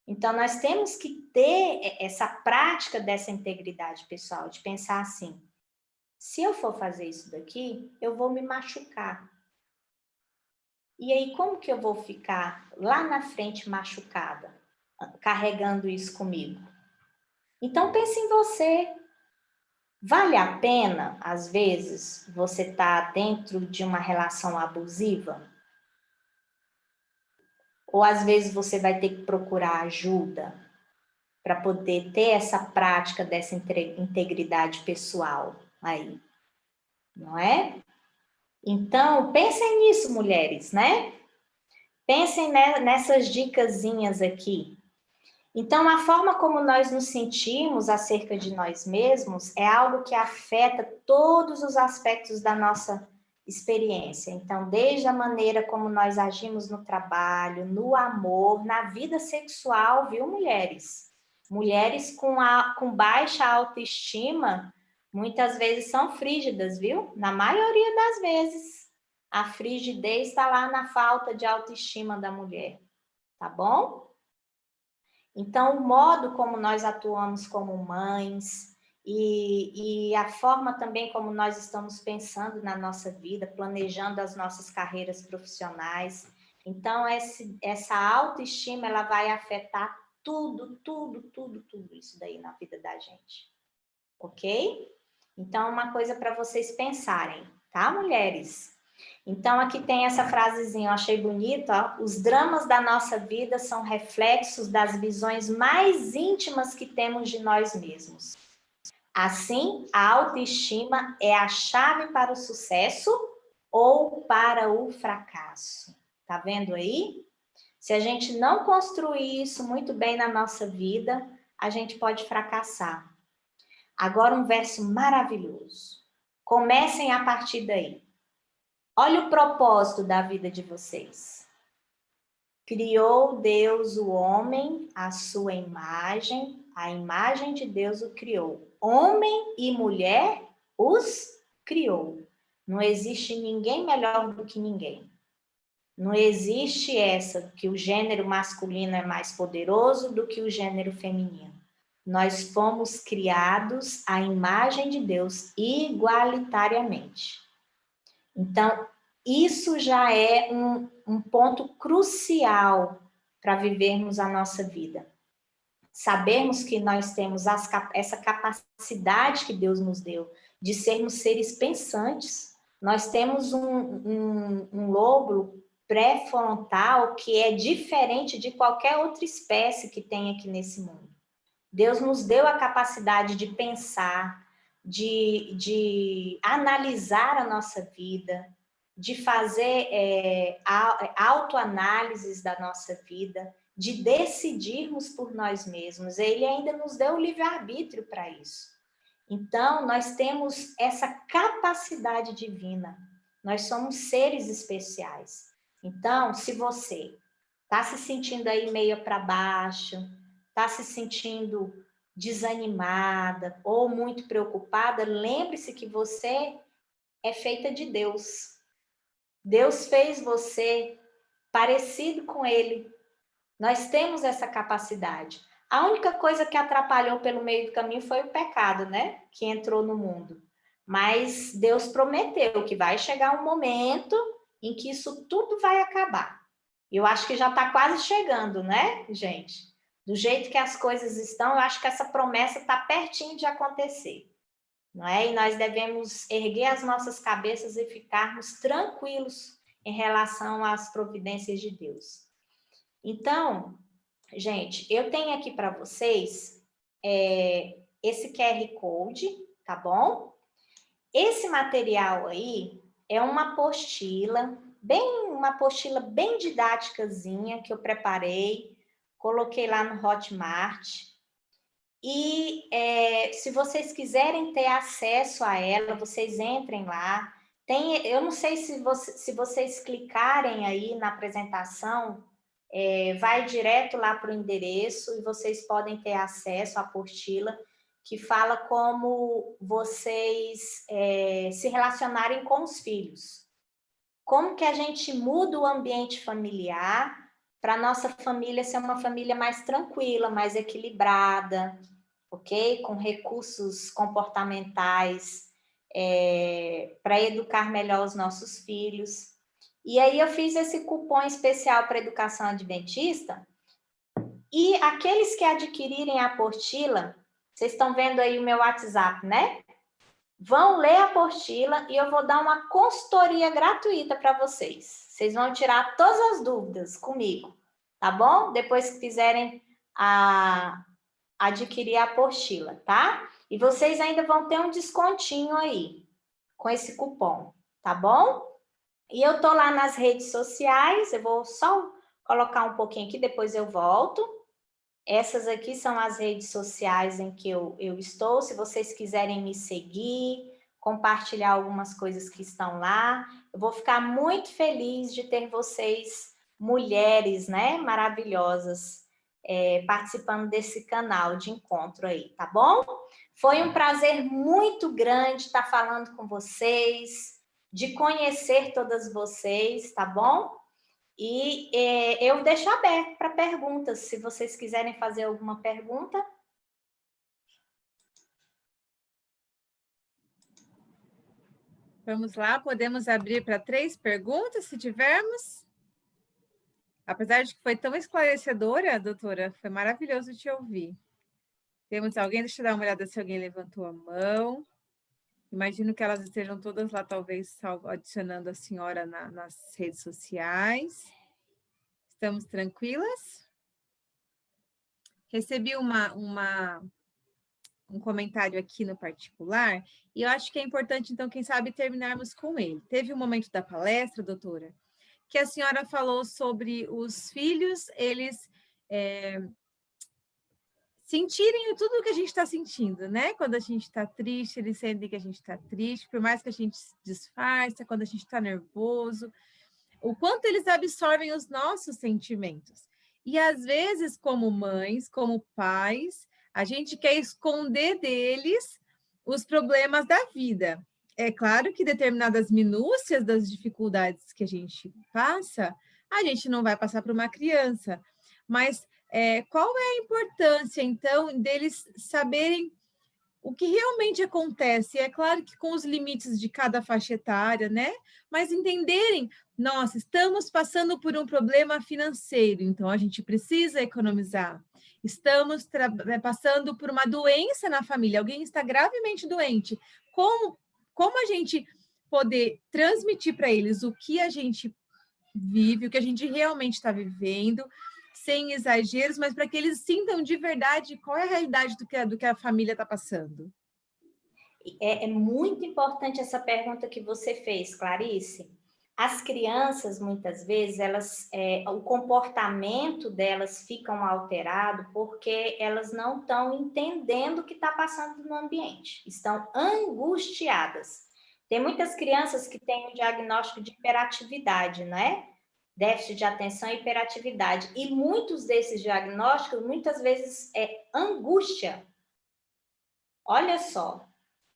Então, nós temos que ter essa prática dessa integridade pessoal, de pensar assim, se eu for fazer isso daqui, eu vou me machucar. E aí, como que eu vou ficar lá na frente machucada, carregando isso comigo? Então, pense em você. Vale a pena, às vezes, você estar dentro de uma relação abusiva? Ou às vezes você vai ter que procurar ajuda para poder ter essa prática dessa integridade pessoal aí, não é? Então, pensem nisso, mulheres, né? Pensem nessas dicasinhas aqui. Então, a forma como nós nos sentimos acerca de nós mesmos é algo que afeta todos os aspectos da nossa experiência. Então, desde a maneira como nós agimos no trabalho, no amor, na vida sexual, viu, mulheres? Mulheres com baixa autoestima, muitas vezes são frígidas, viu? Na maioria das vezes, a frigidez está lá na falta de autoestima da mulher, tá bom? Então, o modo como nós atuamos como mães e a forma também como nós estamos pensando na nossa vida, planejando as nossas carreiras profissionais. Então, essa autoestima, ela vai afetar tudo isso daí na vida da gente. Ok? Então, uma coisa para vocês pensarem, tá, mulheres? Então, aqui tem essa frasezinha, eu achei bonita, ó. Os dramas da nossa vida são reflexos das visões mais íntimas que temos de nós mesmos. Assim, a autoestima é a chave para o sucesso ou para o fracasso. Tá vendo aí? Se a gente não construir isso muito bem na nossa vida, a gente pode fracassar. Agora um verso maravilhoso. Comecem a partir daí. Olha o propósito da vida de vocês. Criou Deus o homem, à sua imagem, a imagem de Deus o criou. Homem e mulher os criou. Não existe ninguém melhor do que ninguém. Não existe essa que o gênero masculino é mais poderoso do que o gênero feminino. Nós fomos criados à imagem de Deus igualitariamente. Então, isso já é um ponto crucial para vivermos a nossa vida. Sabermos que nós temos essa capacidade que Deus nos deu de sermos seres pensantes. Nós temos um lóbulo pré-frontal que é diferente de qualquer outra espécie que tem aqui nesse mundo. Deus nos deu a capacidade de pensar, de analisar a nossa vida, de fazer autoanálises da nossa vida, de decidirmos por nós mesmos. Ele ainda nos deu o livre-arbítrio para isso. Então, nós temos essa capacidade divina. Nós somos seres especiais. Então, se você está se sentindo aí meio para baixo, está se sentindo desanimada ou muito preocupada, lembre-se que você é feita de Deus. Deus fez você parecido com Ele. Nós temos essa capacidade. A única coisa que atrapalhou pelo meio do caminho foi o pecado, né? Que entrou no mundo. Mas Deus prometeu que vai chegar um momento em que isso tudo vai acabar. Eu acho que já está quase chegando, né, gente? Do jeito que as coisas estão, eu acho que essa promessa está pertinho de acontecer. Não é? E nós devemos erguer as nossas cabeças e ficarmos tranquilos em relação às providências de Deus. Então, gente, eu tenho aqui para vocês esse QR Code, tá bom? Esse material aí é uma apostila bem didáticazinha que eu preparei, coloquei lá no Hotmart. E se vocês quiserem ter acesso a ela, vocês entrem lá. Eu não sei se vocês clicarem aí na apresentação, vai direto lá para o endereço e vocês podem ter acesso à apostila que fala como vocês se relacionarem com os filhos. Como que a gente muda o ambiente familiar para nossa família ser uma família mais tranquila, mais equilibrada, ok? Com recursos comportamentais, para educar melhor os nossos filhos. E aí eu fiz esse cupom especial para educação adventista, e aqueles que adquirirem a apostila, vocês estão vendo aí o meu WhatsApp, né? Vão ler a apostila e eu vou dar uma consultoria gratuita para vocês. Vocês vão tirar todas as dúvidas comigo, tá bom? Depois que fizerem adquirir a apostila, tá? E vocês ainda vão ter um descontinho aí com esse cupom, tá bom? E eu tô lá nas redes sociais, eu vou só colocar um pouquinho aqui, depois eu volto. Essas aqui são as redes sociais em que eu estou. Se vocês quiserem me seguir, compartilhar algumas coisas que estão lá, eu vou ficar muito feliz de ter vocês, mulheres, né, maravilhosas, participando desse canal de encontro aí, tá bom? Foi um prazer muito grande estar falando com vocês, de conhecer todas vocês, tá bom? E eu deixo aberto para perguntas, se vocês quiserem fazer alguma pergunta. Vamos lá, podemos abrir para 3 perguntas, se tivermos. Apesar de que foi tão esclarecedora, doutora, foi maravilhoso te ouvir. Temos alguém? Deixa eu dar uma olhada se alguém levantou a mão. Imagino que elas estejam todas lá, talvez, adicionando a senhora nas redes sociais. Estamos tranquilas? Recebi um comentário aqui no particular, e eu acho que é importante, então, quem sabe, terminarmos com ele. Teve um momento da palestra, doutora, que a senhora falou sobre os filhos, eles sentirem tudo o que a gente está sentindo, né? Quando a gente está triste, eles sentem que a gente está triste, por mais que a gente se disfarça, quando a gente está nervoso, o quanto eles absorvem os nossos sentimentos. E, às vezes, como mães, como pais, a gente quer esconder deles os problemas da vida. É claro que determinadas minúcias das dificuldades que a gente passa, a gente não vai passar para uma criança, mas qual é a importância, então, deles saberem o que realmente acontece? É claro que com os limites de cada faixa etária, né? Mas entenderem, nossa, estamos passando por um problema financeiro, então a gente precisa economizar. Estamos passando por uma doença na família, alguém está gravemente doente. Como a gente poder transmitir para eles o que a gente vive, o que a gente realmente está vivendo, sem exageros, mas para que eles sintam de verdade qual é a realidade do que a família está passando. É muito importante essa pergunta que você fez, Clarice. As crianças, muitas vezes, o comportamento delas ficam alterado porque elas não estão entendendo o que está passando no ambiente, estão angustiadas. Tem muitas crianças que têm um diagnóstico de hiperatividade, né? Déficit de atenção e hiperatividade. E muitos desses diagnósticos, muitas vezes, é angústia. Olha só,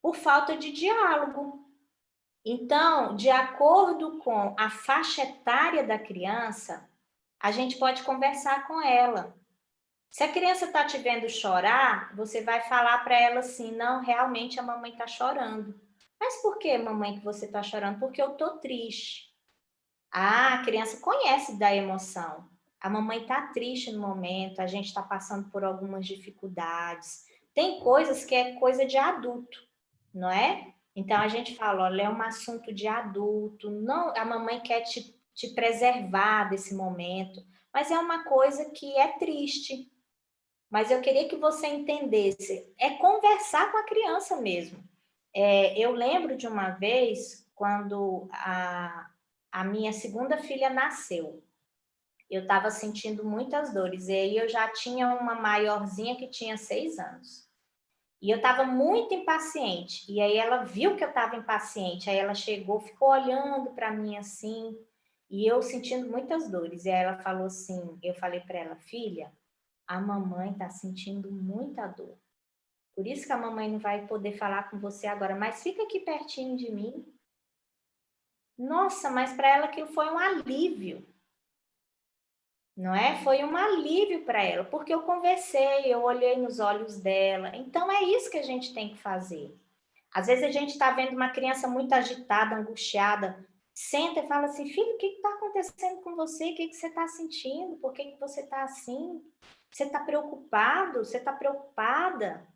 por falta de diálogo. Então, de acordo com a faixa etária da criança, a gente pode conversar com ela. Se a criança está te vendo chorar, você vai falar para ela assim, não, realmente a mamãe está chorando. Mas por que, mamãe, que você está chorando? Porque eu estou triste. A criança conhece da emoção. A mamãe está triste no momento, a gente está passando por algumas dificuldades. Tem coisas que é coisa de adulto, não é? Então, a gente fala, olha, é um assunto de adulto, não, a mamãe quer te preservar desse momento, mas é uma coisa que é triste. Mas eu queria que você entendesse, é conversar com a criança mesmo. Eu lembro de uma vez, quando a minha segunda filha nasceu. Eu estava sentindo muitas dores. E aí eu já tinha uma maiorzinha que tinha 6 anos. E eu estava muito impaciente. E aí ela viu que eu estava impaciente. Aí ela chegou, ficou olhando para mim assim. E eu sentindo muitas dores. E aí ela falou assim, eu falei para ela, filha, a mamãe está sentindo muita dor. Por isso que a mamãe não vai poder falar com você agora. Mas fica aqui pertinho de mim. Nossa, mas para ela aquilo foi um alívio. não é? Foi um alívio para ela, porque eu conversei, eu olhei nos olhos dela. Então é isso que a gente tem que fazer. Às vezes a gente está vendo uma criança muito agitada, angustiada, senta e fala assim, filho, o que está acontecendo com você? O que você está sentindo? Por que você está assim? Você está preocupado? Você está preocupada?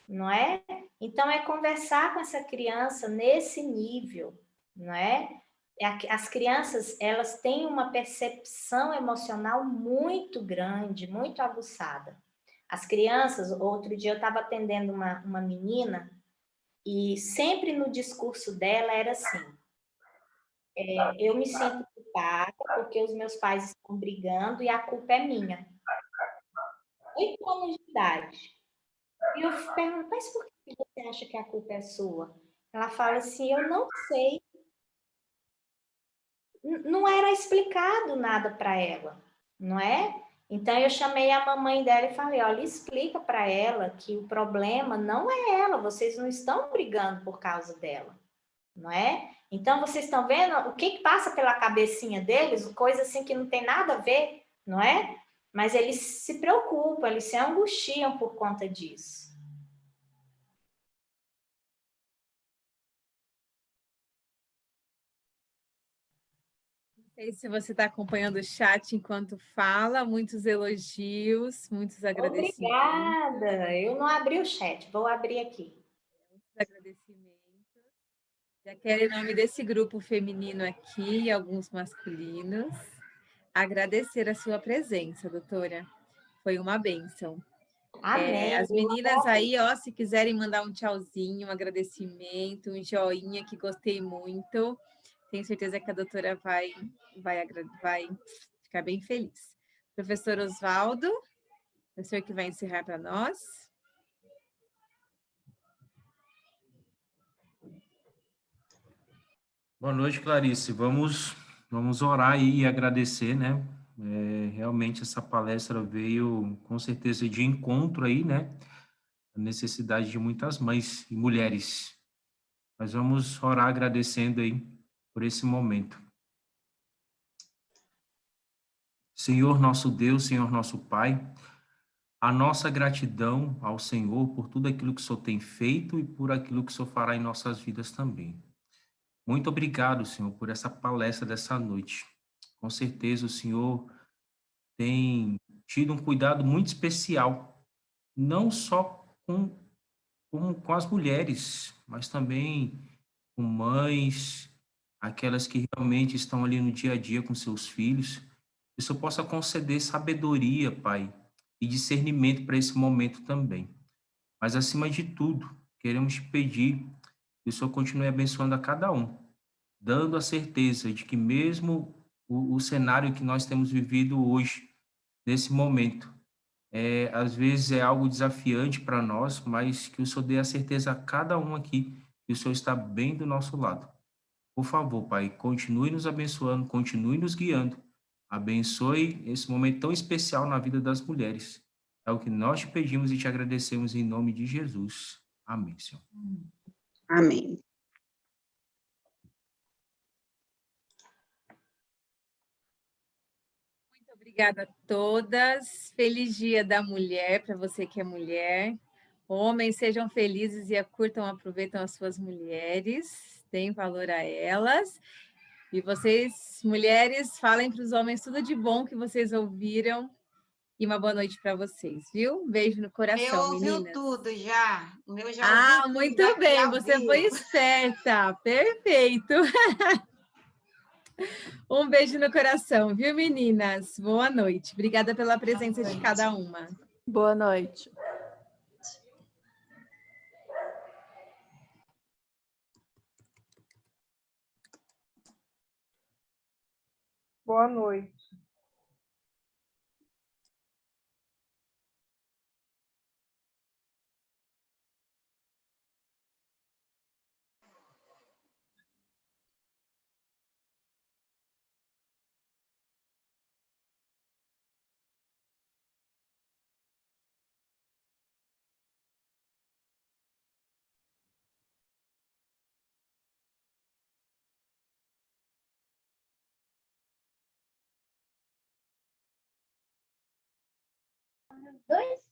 Não é? Então é conversar com essa criança nesse nível, não é? As crianças, elas têm uma percepção emocional muito grande, muito aguçada. As crianças, outro dia eu estava atendendo uma menina e sempre no discurso dela era assim, eu me sinto culpada porque os meus pais estão brigando e a culpa é minha. 8 anos de idade. E eu pergunto, mas por que você acha que a culpa é sua? Ela fala assim, eu não sei. Não era explicado nada para ela, não é? Então eu chamei a mamãe dela e falei, olha, explica para ela que o problema não é ela, vocês não estão brigando por causa dela, não é? Então vocês estão vendo o que passa pela cabecinha deles, coisa assim que não tem nada a ver, não é? Mas eles se preocupam, eles se angustiam por conta disso. Não sei se você está acompanhando o chat enquanto fala, muitos elogios, muitos agradecimentos. Obrigada, eu não abri o chat, vou abrir aqui. Muitos agradecimentos. Já quero, em nome desse grupo feminino aqui e alguns masculinos, agradecer a sua presença, doutora. Foi uma bênção. Amém. As meninas aí, ó, se quiserem mandar um tchauzinho, um agradecimento, um joinha, que gostei muito. Tenho certeza que a doutora vai ficar bem feliz. Professor Oswaldo, o senhor que vai encerrar para nós. Boa noite, Clarice. Vamos orar aí e agradecer, né? Realmente essa palestra veio com certeza de encontro aí, né? A necessidade de muitas mães e mulheres. Mas vamos orar agradecendo aí por esse momento. Senhor nosso Deus, Senhor nosso Pai, a nossa gratidão ao Senhor por tudo aquilo que o Senhor tem feito e por aquilo que o Senhor fará em nossas vidas também. Muito obrigado, Senhor, por essa palestra dessa noite. Com certeza o Senhor tem tido um cuidado muito especial, não só com as mulheres, mas também com mães, aquelas que realmente estão ali no dia a dia com seus filhos. Que o Senhor possa conceder sabedoria, Pai, e discernimento para esse momento também. Mas, acima de tudo, queremos te pedir que o Senhor continue abençoando a cada um, dando a certeza de que mesmo o cenário que nós temos vivido hoje, nesse momento, às vezes é algo desafiante para nós, mas que o Senhor dê a certeza a cada um aqui que o Senhor está bem do nosso lado. Por favor, Pai, continue nos abençoando, continue nos guiando. Abençoe esse momento tão especial na vida das mulheres. É o que nós te pedimos e te agradecemos em nome de Jesus. Amém, Senhor. Amém. Muito obrigada a todas. Feliz Dia da Mulher para você que é mulher. Homens, sejam felizes e curtam, aproveitam as suas mulheres, deem valor a elas. E vocês, mulheres, falem para os homens tudo de bom que vocês ouviram. E uma boa noite para vocês, viu? Um beijo no coração, ouviu meninas. tudo já. O meu já ouviu tudo muito aqui bem, ao você vivo. foi esperta. Perfeito. Um beijo no coração, viu, meninas? Boa noite. Obrigada pela presença de cada uma. Boa noite. Boa noite. os dois.